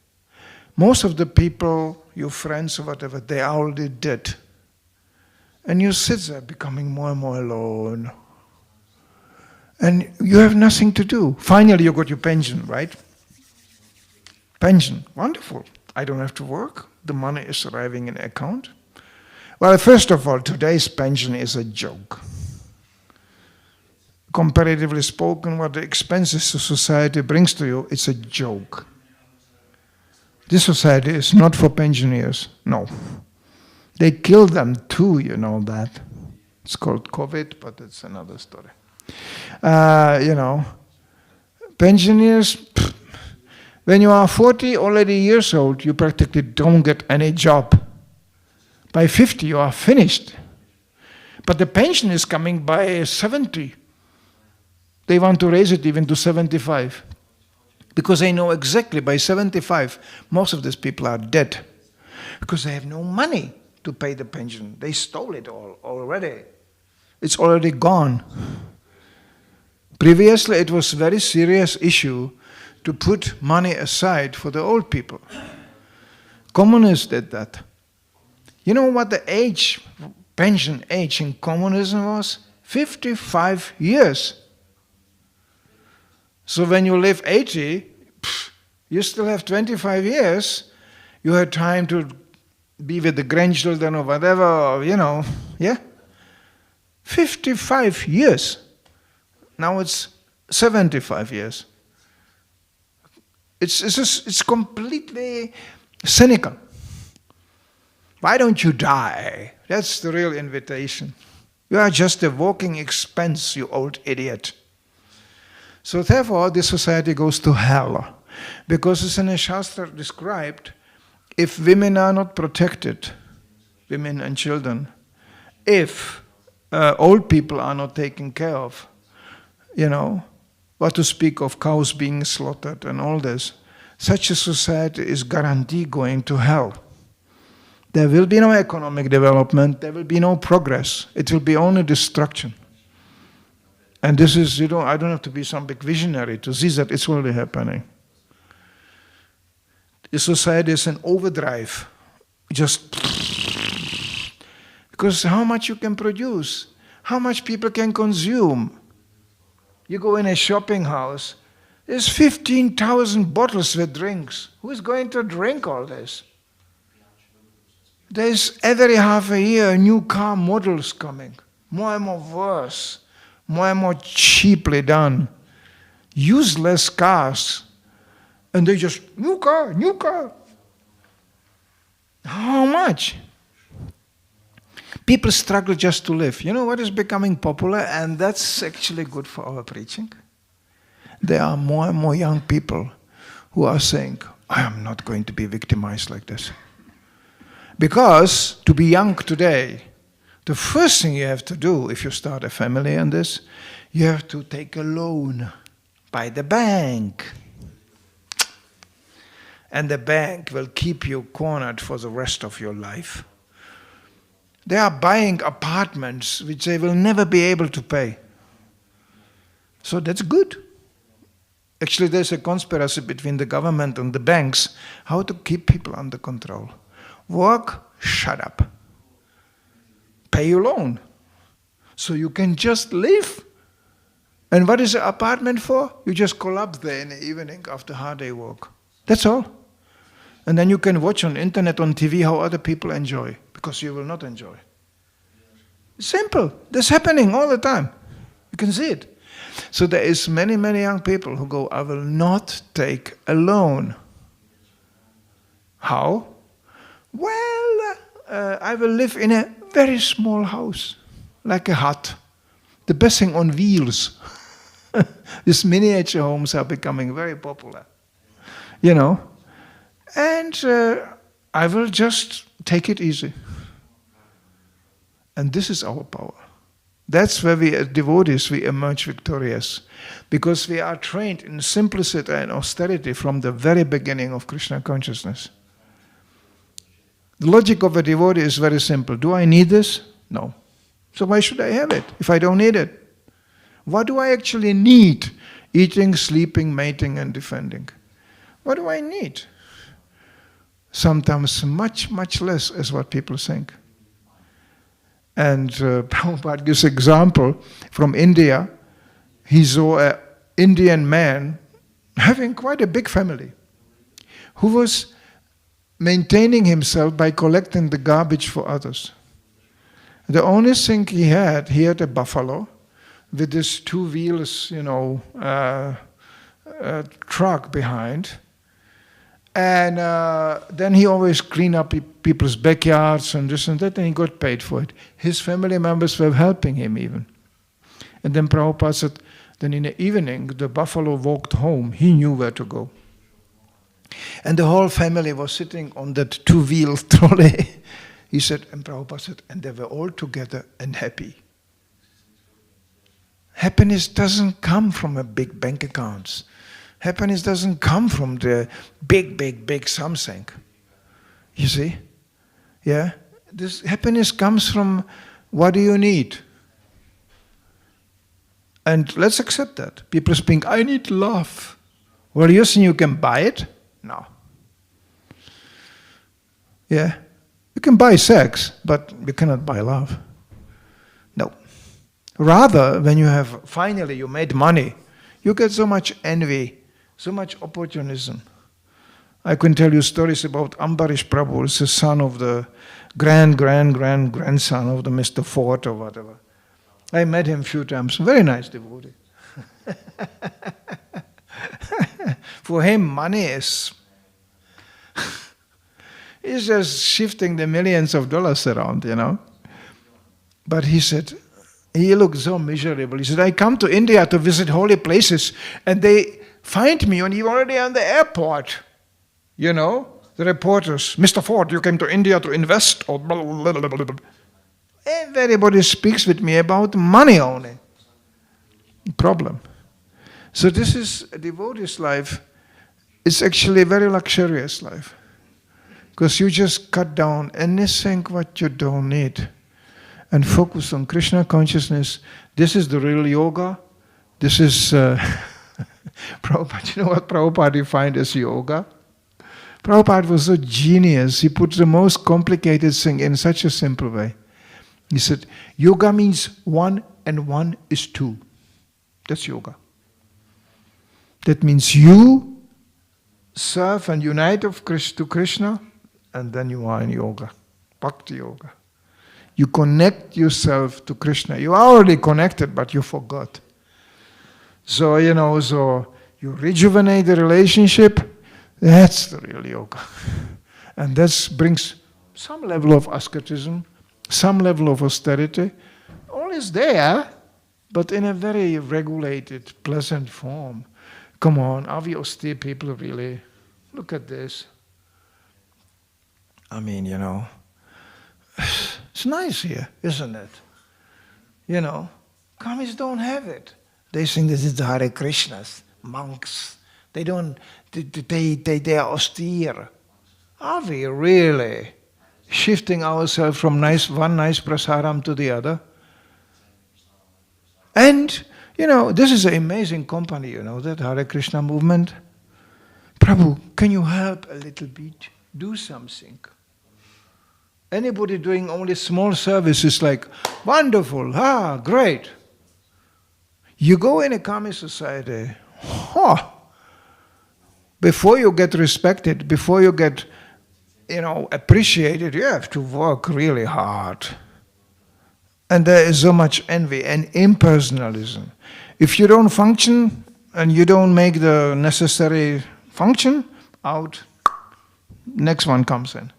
Most of the people, your friends or whatever, they are already dead. And you sit there becoming more and more alone. And you have nothing to do. Finally you got your pension, right? Pension, wonderful. I don't have to work. The money is arriving in the account. Well, first of all, today's pension is a joke. Comparatively spoken, what the expenses the society brings to you, it's a joke. This society is not for pensioners, no. They kill them too, you know that. It's called COVID, but it's another story. Pensioners, when you are 40 already years old, you practically don't get any job. By 50, you are finished. But the pension is coming by 70. They want to raise it even to 75. Because they know exactly by 75, most of these people are dead. Because they have no money to pay the pension. They stole it all already. It's already gone. Previously, it was a very serious issue to put money aside for the old people. Communists did that. You know what the pension age in communism was? 55 years. So when you live 80, you still have 25 years. You have time to be with the grandchildren or whatever, yeah? 55 years. Now it's 75 years. It's completely cynical. Why don't you die? That's the real invitation. You are just a walking expense, you old idiot. So therefore, this society goes to hell. Because it's in a Shastra described, if women are not protected, women and children, if old people are not taken care of, what to speak of cows being slaughtered and all this, such a society is guaranteed going to hell. There will be no economic development, there will be no progress, it will be only destruction. And this is, I don't have to be some big visionary to see that it's already happening. The society is in overdrive, just because how much you can produce, how much people can consume. You go in a shopping house, there's 15,000 bottles with drinks. Who is going to drink all this? There's every half a year new car models coming, more and more worse, more and more cheaply done, useless cars, and they just, new car. How much? People struggle just to live. You know what is becoming popular, and that's actually good for our preaching? There are more and more young people who are saying, I am not going to be victimized like this. Because to be young today, the first thing you have to do if you start a family and this, you have to take a loan by the bank. and the bank will keep you cornered for the rest of your life. They are buying apartments which they will never be able to pay. So that's good. Actually, there's a conspiracy between the government and the banks how to keep people under control. Work, shut up. Pay your loan. So you can just live. And what is the apartment for? You just collapse there in the evening after hard day work. That's all. And then you can watch on internet, on TV how other people enjoy, because you will not enjoy. Simple. That's happening all the time. You can see it. So there is many young people who go, I will not take a loan. How? Well, I will live in a very small house, like a hut. The best thing on wheels. These miniature homes are becoming very popular. You know. And I will just take it easy. And this is our power. That's where we as devotees, we emerge victorious. Because we are trained in simplicity and austerity from the very beginning of Krishna consciousness. The logic of a devotee is very simple. Do I need this? No. So why should I have it if I don't need it? What do I actually need? Eating, sleeping, mating and defending. What do I need? Sometimes much less is what people think. And Prabhupada gives an example from India. He saw an Indian man having quite a big family who was maintaining himself by collecting the garbage for others. The only thing he had a buffalo with this 2 wheels, truck behind. And then he always cleaned up people's backyards and this and that, and he got paid for it. His family members were helping him even. And then Prabhupada said, then in the evening, the buffalo walked home. He knew where to go. And the whole family was sitting on that 2-wheel trolley. He said, and Prabhupada said, and they were all together and happy. Happiness doesn't come from a big bank accounts. Happiness doesn't come from the big something. You see? Yeah? This happiness comes from what do you need? And let's accept that. People think, I need love. Well, you think you can buy it? No. Yeah? You can buy sex, but you cannot buy love. No. Rather, when you have, finally you made money, you get so much envy, so much opportunism. I can tell you stories about Ambarish Prabhu, it's the son of the grandson of the Mr. Ford or whatever. I met him a few times, very nice devotee. For him, money is he's just shifting the millions of dollars around, you know. But he said, he looked so miserable. He said, I come to India to visit holy places, and they find me, and you're already on the airport. You know, the reporters, Mr. Ford, you came to India to invest, or blah, blah, blah, blah, blah. Everybody speaks with me about money only. Problem. So this is a devotee's life. It's actually a very luxurious life. Because you just cut down anything what you don't need and focus on Krishna consciousness. This is the real yoga. This is Prabhupada. You know what Prabhupada defined as yoga? Prabhupada was a genius. He put the most complicated thing in such a simple way. He said, yoga means 1 and 1 is 2. That's yoga. That means you serve and unite to Krishna, and then you are in yoga, bhakti yoga. You connect yourself to Krishna. You are already connected, but you forgot. So, so you rejuvenate the relationship. That's the real yoga. And that brings some level of asceticism, some level of austerity. All is there, but in a very regulated, pleasant form. Come on, are we austere people really? Look at this. I mean, it's nice here, isn't it? Kamis don't have it. They think this is the Hare Krishnas, monks. They don't. They are austere. Are we really shifting ourselves from one nice prasaram to the other? And this is an amazing company. That Hare Krishna movement. Prabhu, can you help a little bit? Do something. Anybody doing only small service is like, wonderful, great. You go in a Kami society, before you get respected, before you get, appreciated, you have to work really hard. And there is so much envy and impersonalism. If you don't function and you don't make the necessary function, out, next one comes in.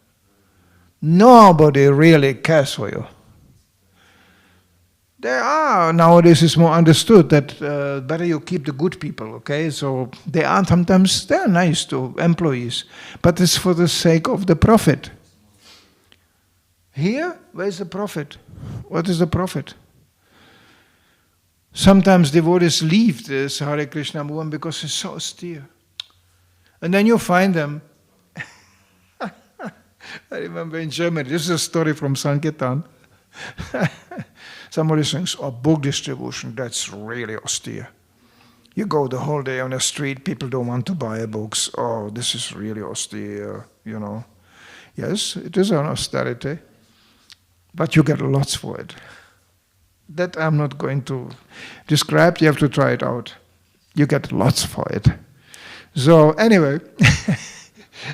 Nobody really cares for you. Nowadays it's more understood that better you keep the good people, okay? So sometimes they're nice to employees, but it's for the sake of the profit. Here, where's the profit? What is the profit? Sometimes devotees leave this Hare Krishna movement because it's so austere. And then you find them. I remember in Germany, this is a story from Sankirtan. Somebody thinks, book distribution, that's really austere. You go the whole day on the street, people don't want to buy books. Oh, this is really austere, Yes, it is an austerity, but you get lots for it. That I'm not going to describe, you have to try it out. You get lots for it. So anyway,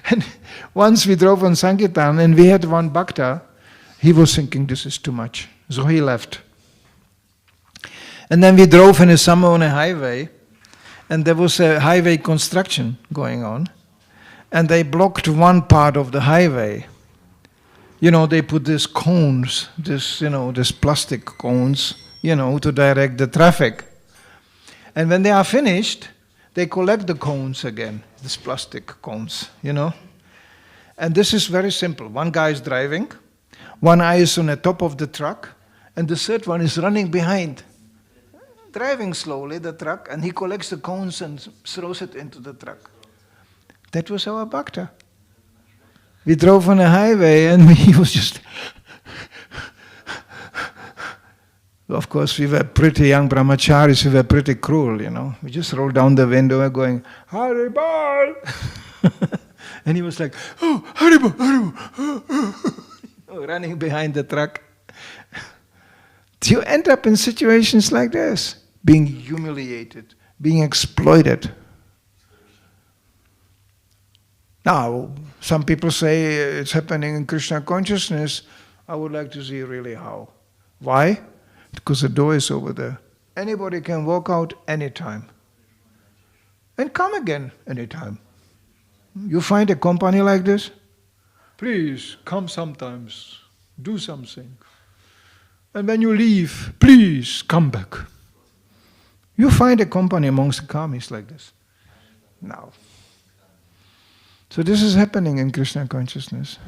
and once we drove on Sankirtan and we had one bhakta, he was thinking this is too much. So he left. And then we drove in the summer on a highway, and there was a highway construction going on, and they blocked one part of the highway. They put these cones, this plastic cones, to direct the traffic. And when they are finished, they collect the cones again, these plastic cones, And this is very simple. One guy is driving, one eye is on the top of the truck, and the third one is running behind, driving slowly the truck, and he collects the cones and throws it into the truck. That was our bhakta. We drove on a highway and he was just... Of course, we were pretty young brahmacharis, we were pretty cruel, We just rolled down the window and going, Haribol! And he was like, Haribol, Haribol! Running behind the truck. You end up in situations like this, being humiliated, being exploited. Now, some people say it's happening in Krishna consciousness. I would like to see really how. Why? Because the door is over there. Anybody can walk out anytime. And come again anytime. You find a company like this? Please, come sometimes. Do something. And when you leave, please come back. You find a company amongst the karmis like this. Now. So this is happening in Krishna consciousness.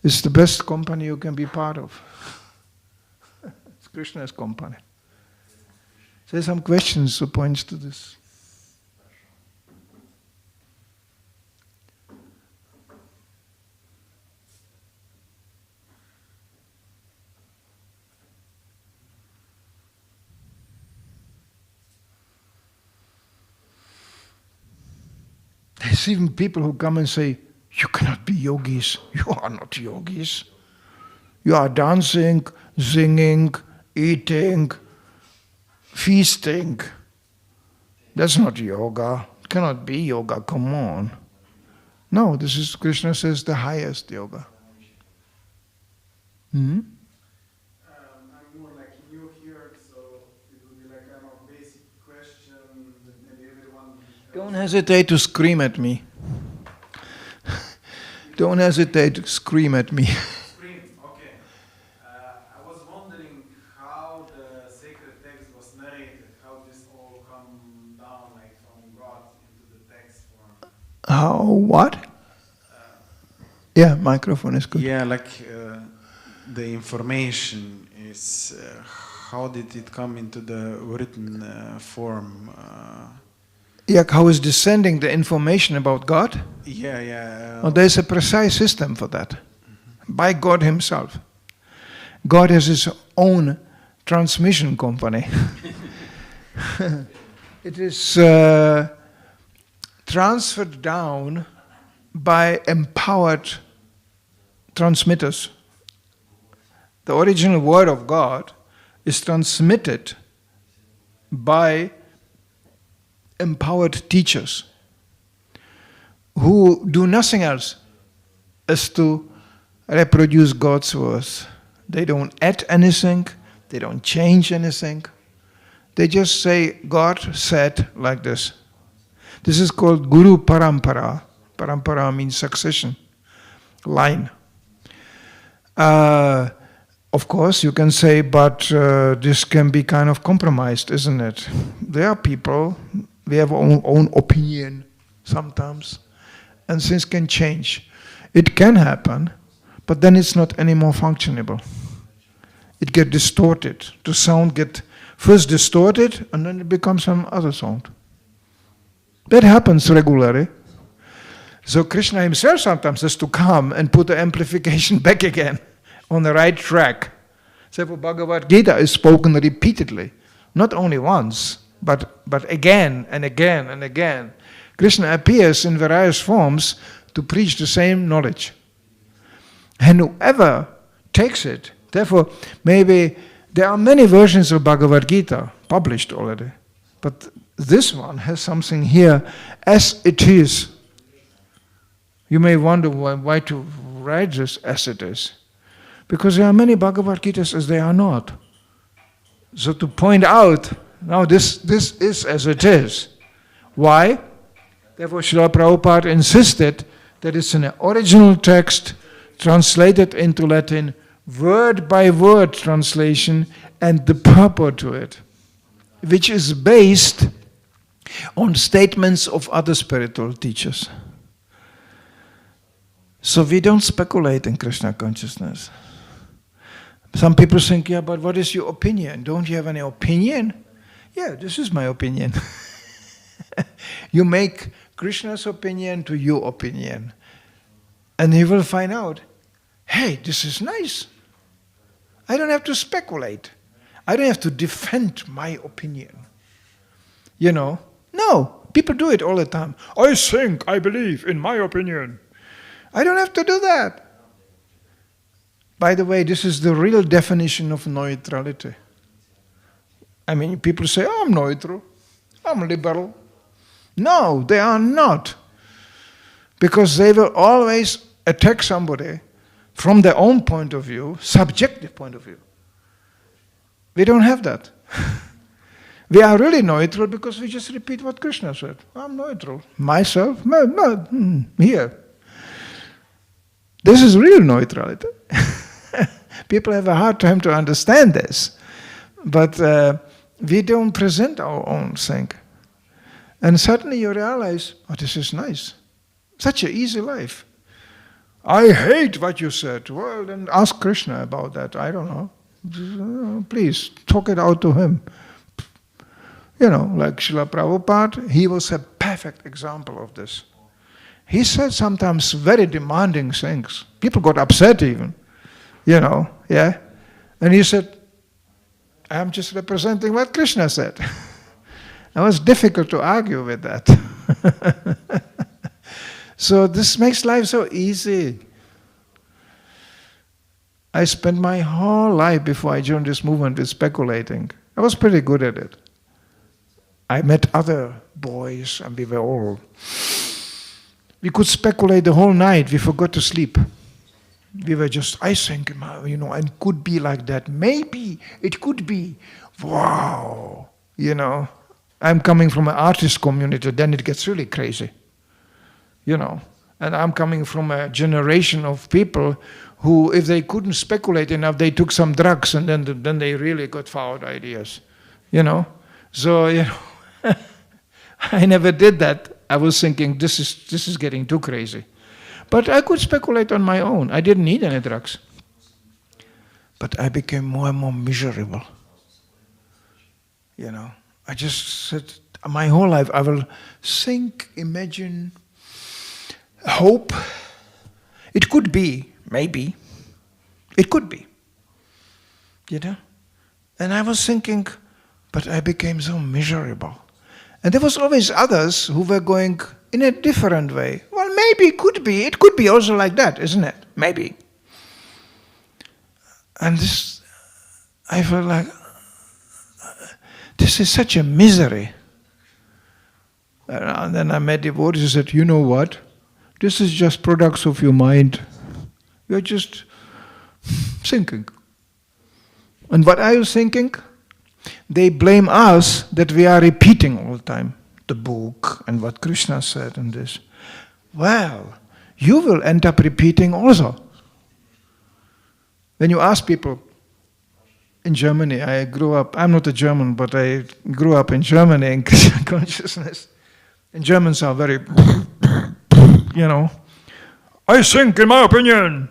It's the best company you can be part of. It's Krishna's company. So there's some questions who points to this. There's even people who come and say, you cannot be yogis. You are not yogis. You are dancing, singing, eating, feasting. That's not yoga. It cannot be yoga, come on. No, this is, Krishna says, the highest yoga. I'm more like new here, so it will be like a basic question that maybe everyone... Don't hesitate to scream at me. Don't hesitate to scream at me. Scream, okay. I was wondering how the sacred text was narrated, how this all come down like from God into the text form. How, what? Yeah, microphone is good. Yeah, like the information is, how did it come into the written form? Yeah, how is descending the information about God? Yeah. Well, there's a precise system for that. By God himself. God has his own transmission company. It is transferred down by empowered transmitters. The original word of God is transmitted by empowered teachers who do nothing else as to reproduce God's words. They don't add anything, they don't change anything. They just say, God said like this. This is called Guru Parampara. Parampara means succession, line. Of course, you can say, but this can be kind of compromised, isn't it? There are people, we have our own opinion sometimes, and things can change. It can happen, but then it's not anymore functionable. It gets distorted. The sound gets first distorted, and then it becomes some other sound. That happens regularly. So Krishna himself sometimes has to come and put the amplification back again on the right track. Therefore, Bhagavad-gita is spoken repeatedly, not only once, but again and again and again. Krishna appears in various forms to preach the same knowledge. And whoever takes it, therefore, maybe there are many versions of Bhagavad-gita published already, but this one has something here as it is. You may wonder why to write this as it is. Because there are many Bhagavad-gitas as they are not. So to point out, now this is as it is. Why? Therefore Srila Prabhupada insisted that it's an original text translated into Latin, word by word translation, and the purport to it, which is based on statements of other spiritual teachers. So we don't speculate in Krishna consciousness. Some people think, yeah, but what is your opinion? Don't you have any opinion? Yeah, this is my opinion. You make Krishna's opinion to your opinion. And you will find out, hey, this is nice. I don't have to speculate. I don't have to defend my opinion. You know? No, people do it all the time. I think, I believe, in my opinion. I don't have to do that. By the way, this is the real definition of neutrality. I mean, people say, oh, I'm neutral, I'm liberal. No, they are not. Because they will always attack somebody from their own point of view, subjective point of view. We don't have that. We are really neutral because we just repeat what Krishna said. I'm neutral. Myself? No, here. This is real neutrality. People have a hard time to understand this. But we don't present our own thing. And suddenly you realize, oh, this is nice. Such an easy life. I hate what you said. Well, then ask Krishna about that. I don't know. Please, talk it out to him. You know, like Srila Prabhupada, he was a perfect example of this. He said sometimes very demanding things. People got upset even. You know, yeah. And he said, I'm just representing what Krishna said. It was difficult to argue with that. So this makes life so easy. I spent my whole life before I joined this movement with speculating. I was pretty good at it. I met other boys and we could speculate the whole night. We forgot to sleep. We were just, I think, you know, and could be like that. Maybe it could be. Wow. You know, I'm coming from an artist community, then it gets really crazy. You know, and I'm coming from a generation of people who, if they couldn't speculate enough, they took some drugs and then they really got foul ideas. You know, so, you know, I never did that. I was thinking, this is getting too crazy. But I could speculate on my own. I didn't need any drugs. But I became more and more miserable. You know, I just said, My whole life I will think, imagine, hope. It could be, maybe. It could be. And I was thinking, but I became so miserable. And there was always others who were going in a different way. Well, maybe it could be. It could be also like that, isn't it? Maybe. And this, I felt like, this is such a misery. And then I met devotees who said, you know what? This is just products of your mind. You're just thinking. And what are you thinking? They blame us that we are repeating all the time the book and what Krishna said and this. Well, you will end up repeating also. When you ask people in Germany, I grew up, I'm not a German, but I grew up in Germany in Krishna consciousness. And Germans are very, I think, in my opinion.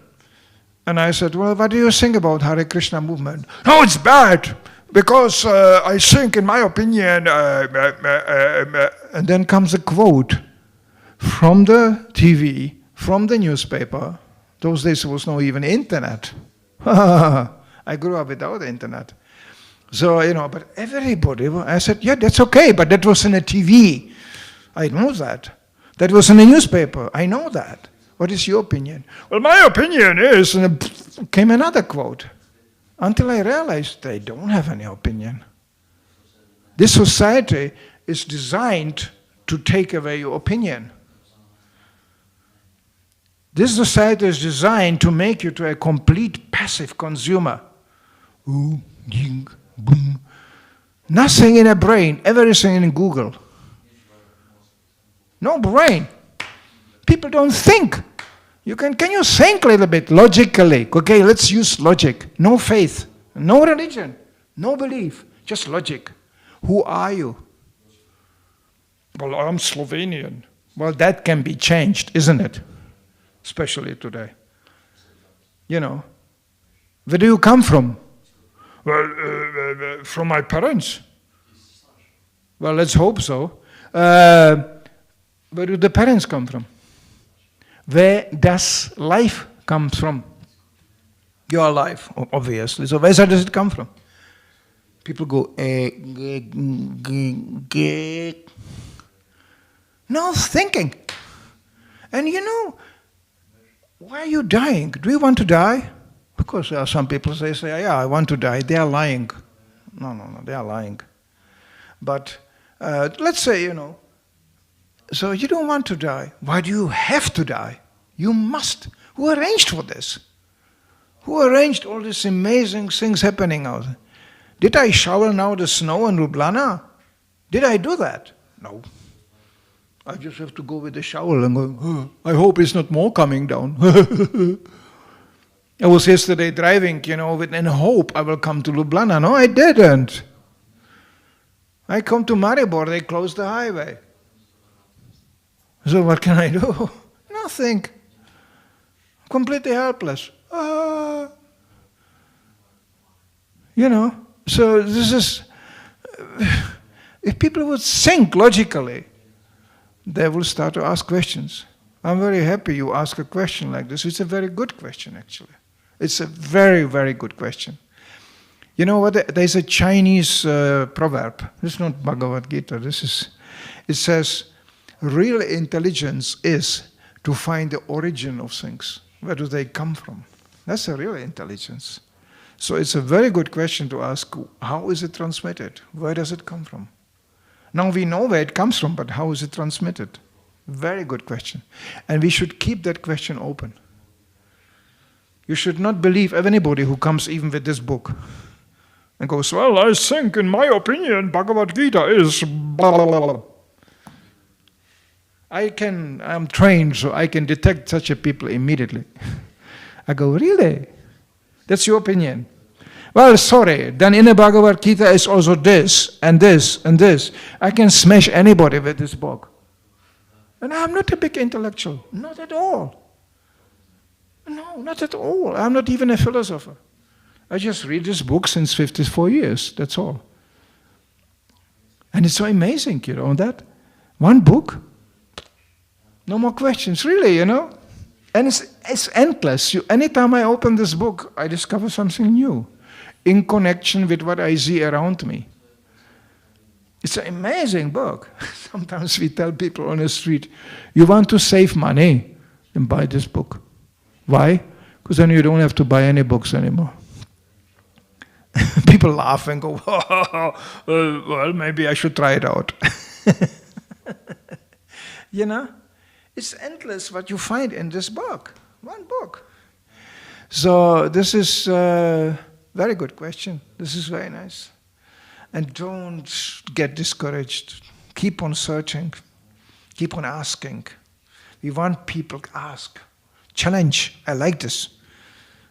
And I said, well, what do you think about Hare Krishna movement? No, it's bad, because I think, in my opinion, and then comes a quote from the TV, from the newspaper. Those days there was no even internet. I grew up without the internet. So, but everybody, I said, yeah, that's okay, but that was in a TV. I know that. That was in a newspaper. I know that. What is your opinion? Well, my opinion is, and came another quote. Until I realized they don't have any opinion. This society is designed to take away your opinion. This society is designed to make you to a complete passive consumer. Ooh, ding, boom. Nothing in a brain, everything in Google. No brain. People don't think. Can you think a little bit logically? Okay, let's use logic. No faith, no religion, no belief, just logic. Who are you? Well, I'm Slovenian. Well, that can be changed, isn't it? Especially today. Where do you come from? Well, from my parents. Well, let's hope so. Where do the parents come from? Where does life come from? Your life, obviously. So where does it come from? People go, no thinking. And why are you dying? Do you want to die? Because there are some people say, yeah, I want to die. They are lying. No, they are lying. But let's say, so you don't want to die. Why do you have to die? You must. Who arranged for this? Who arranged all these amazing things happening out there? Did I shovel now the snow in Ljubljana? Did I do that? No. I just have to go with the shovel and go, I hope it's not more coming down. I was yesterday driving, in hope I will come to Ljubljana. No, I didn't. I come to Maribor, they closed the highway. So what can I do? Nothing. Completely helpless. So this is, if people would think logically, they will start to ask questions. I'm very happy you ask a question like this. It's a very good question, actually. It's a very, very good question. You know what? There's a Chinese proverb. This is not Bhagavad-gita. It says, real intelligence is to find the origin of things. Where do they come from? That's a real intelligence. So it's a very good question to ask, how is it transmitted? Where does it come from? Now we know where it comes from, but how is it transmitted? Very good question. And we should keep that question open. You should not believe anybody who comes even with this book and goes, well, I think, in my opinion, Bhagavad-gita is blah, blah, blah, blah. I'm trained, so I can detect such a people immediately. I go, really? That's your opinion? Well, sorry, then in the Bhagavad-gita is also this, and this, and this. I can smash anybody with this book. And I'm not a big intellectual, not at all. No, not at all. I'm not even a philosopher. I just read this book since 54 years, that's all. And it's so amazing, that. One book, no more questions, really, And it's endless. Anytime I open this book, I discover something new in connection with what I see around me. It's an amazing book. Sometimes we tell people on the street, you want to save money, then buy this book. Why? Because then you don't have to buy any books anymore. People laugh and go, well, maybe I should try it out. It's endless what you find in this book. One book. So this is a very good question. This is very nice. And don't get discouraged. Keep on searching. Keep on asking. We want people to ask. Challenge. I like this.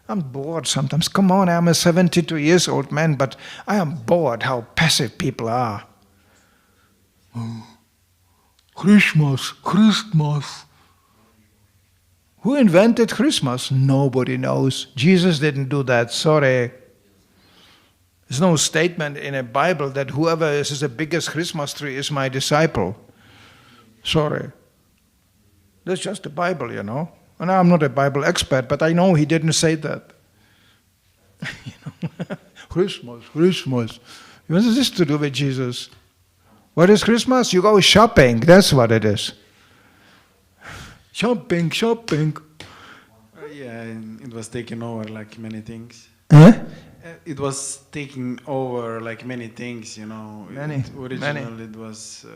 I'm bored sometimes. Come on, I'm a 72 years old man, but I am bored how passive people are. Christmas. Who invented Christmas? Nobody knows. Jesus didn't do that, sorry. There's no statement in a Bible that whoever is the biggest Christmas tree is my disciple. Sorry. That's just the Bible, And I'm not a Bible expert, but I know he didn't say that. Christmas. What has this to do with Jesus? What is Christmas? You go shopping. That's what it is. Shopping. Yeah, it was taken over like many things. Huh? It was taking over like many things, Originally it was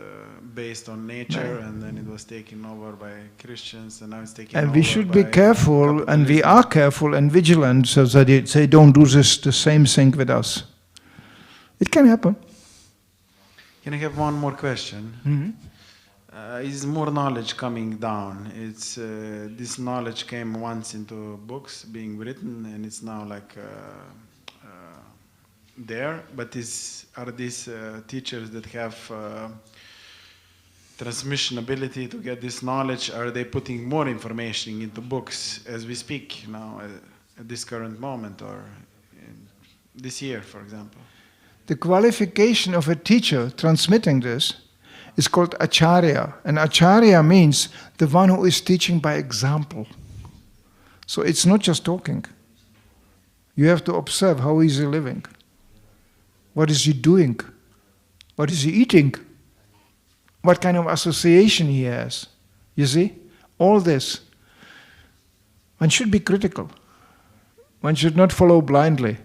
based on nature, and then it was taken over by Christians, and now it's taken over by... And we should be careful, and we are careful and vigilant, so that they don't do the same thing with us. It can happen. Can I have one more question? Mm-hmm. Is more knowledge coming down? It's this knowledge came once into books being written, and it's now like... there, but are these teachers that have transmission ability to get this knowledge, are they putting more information into books as we speak now at this current moment, or this year, for example? The qualification of a teacher transmitting this is called acharya, and acharya means the one who is teaching by example. So it's not just talking. You have to observe how is he living. What is he doing? What is he eating? What kind of association he has? You see? All this. One should be critical. One should not follow blindly.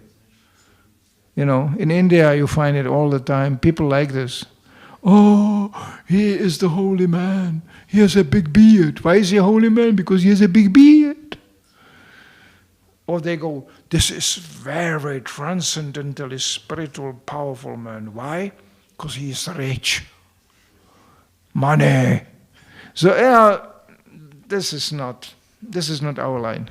In India you find it all the time. People like this. Oh, he is the holy man. He has a big beard. Why is he a holy man? Because he has a big beard. Or they go, this is very transcendentally spiritual, powerful man. Why? Because he is rich. Money. So this is not our line.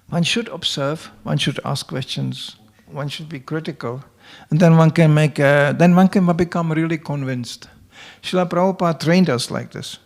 One should observe, one should ask questions, one should be critical, and then one can become really convinced. Srila Prabhupada trained us like this.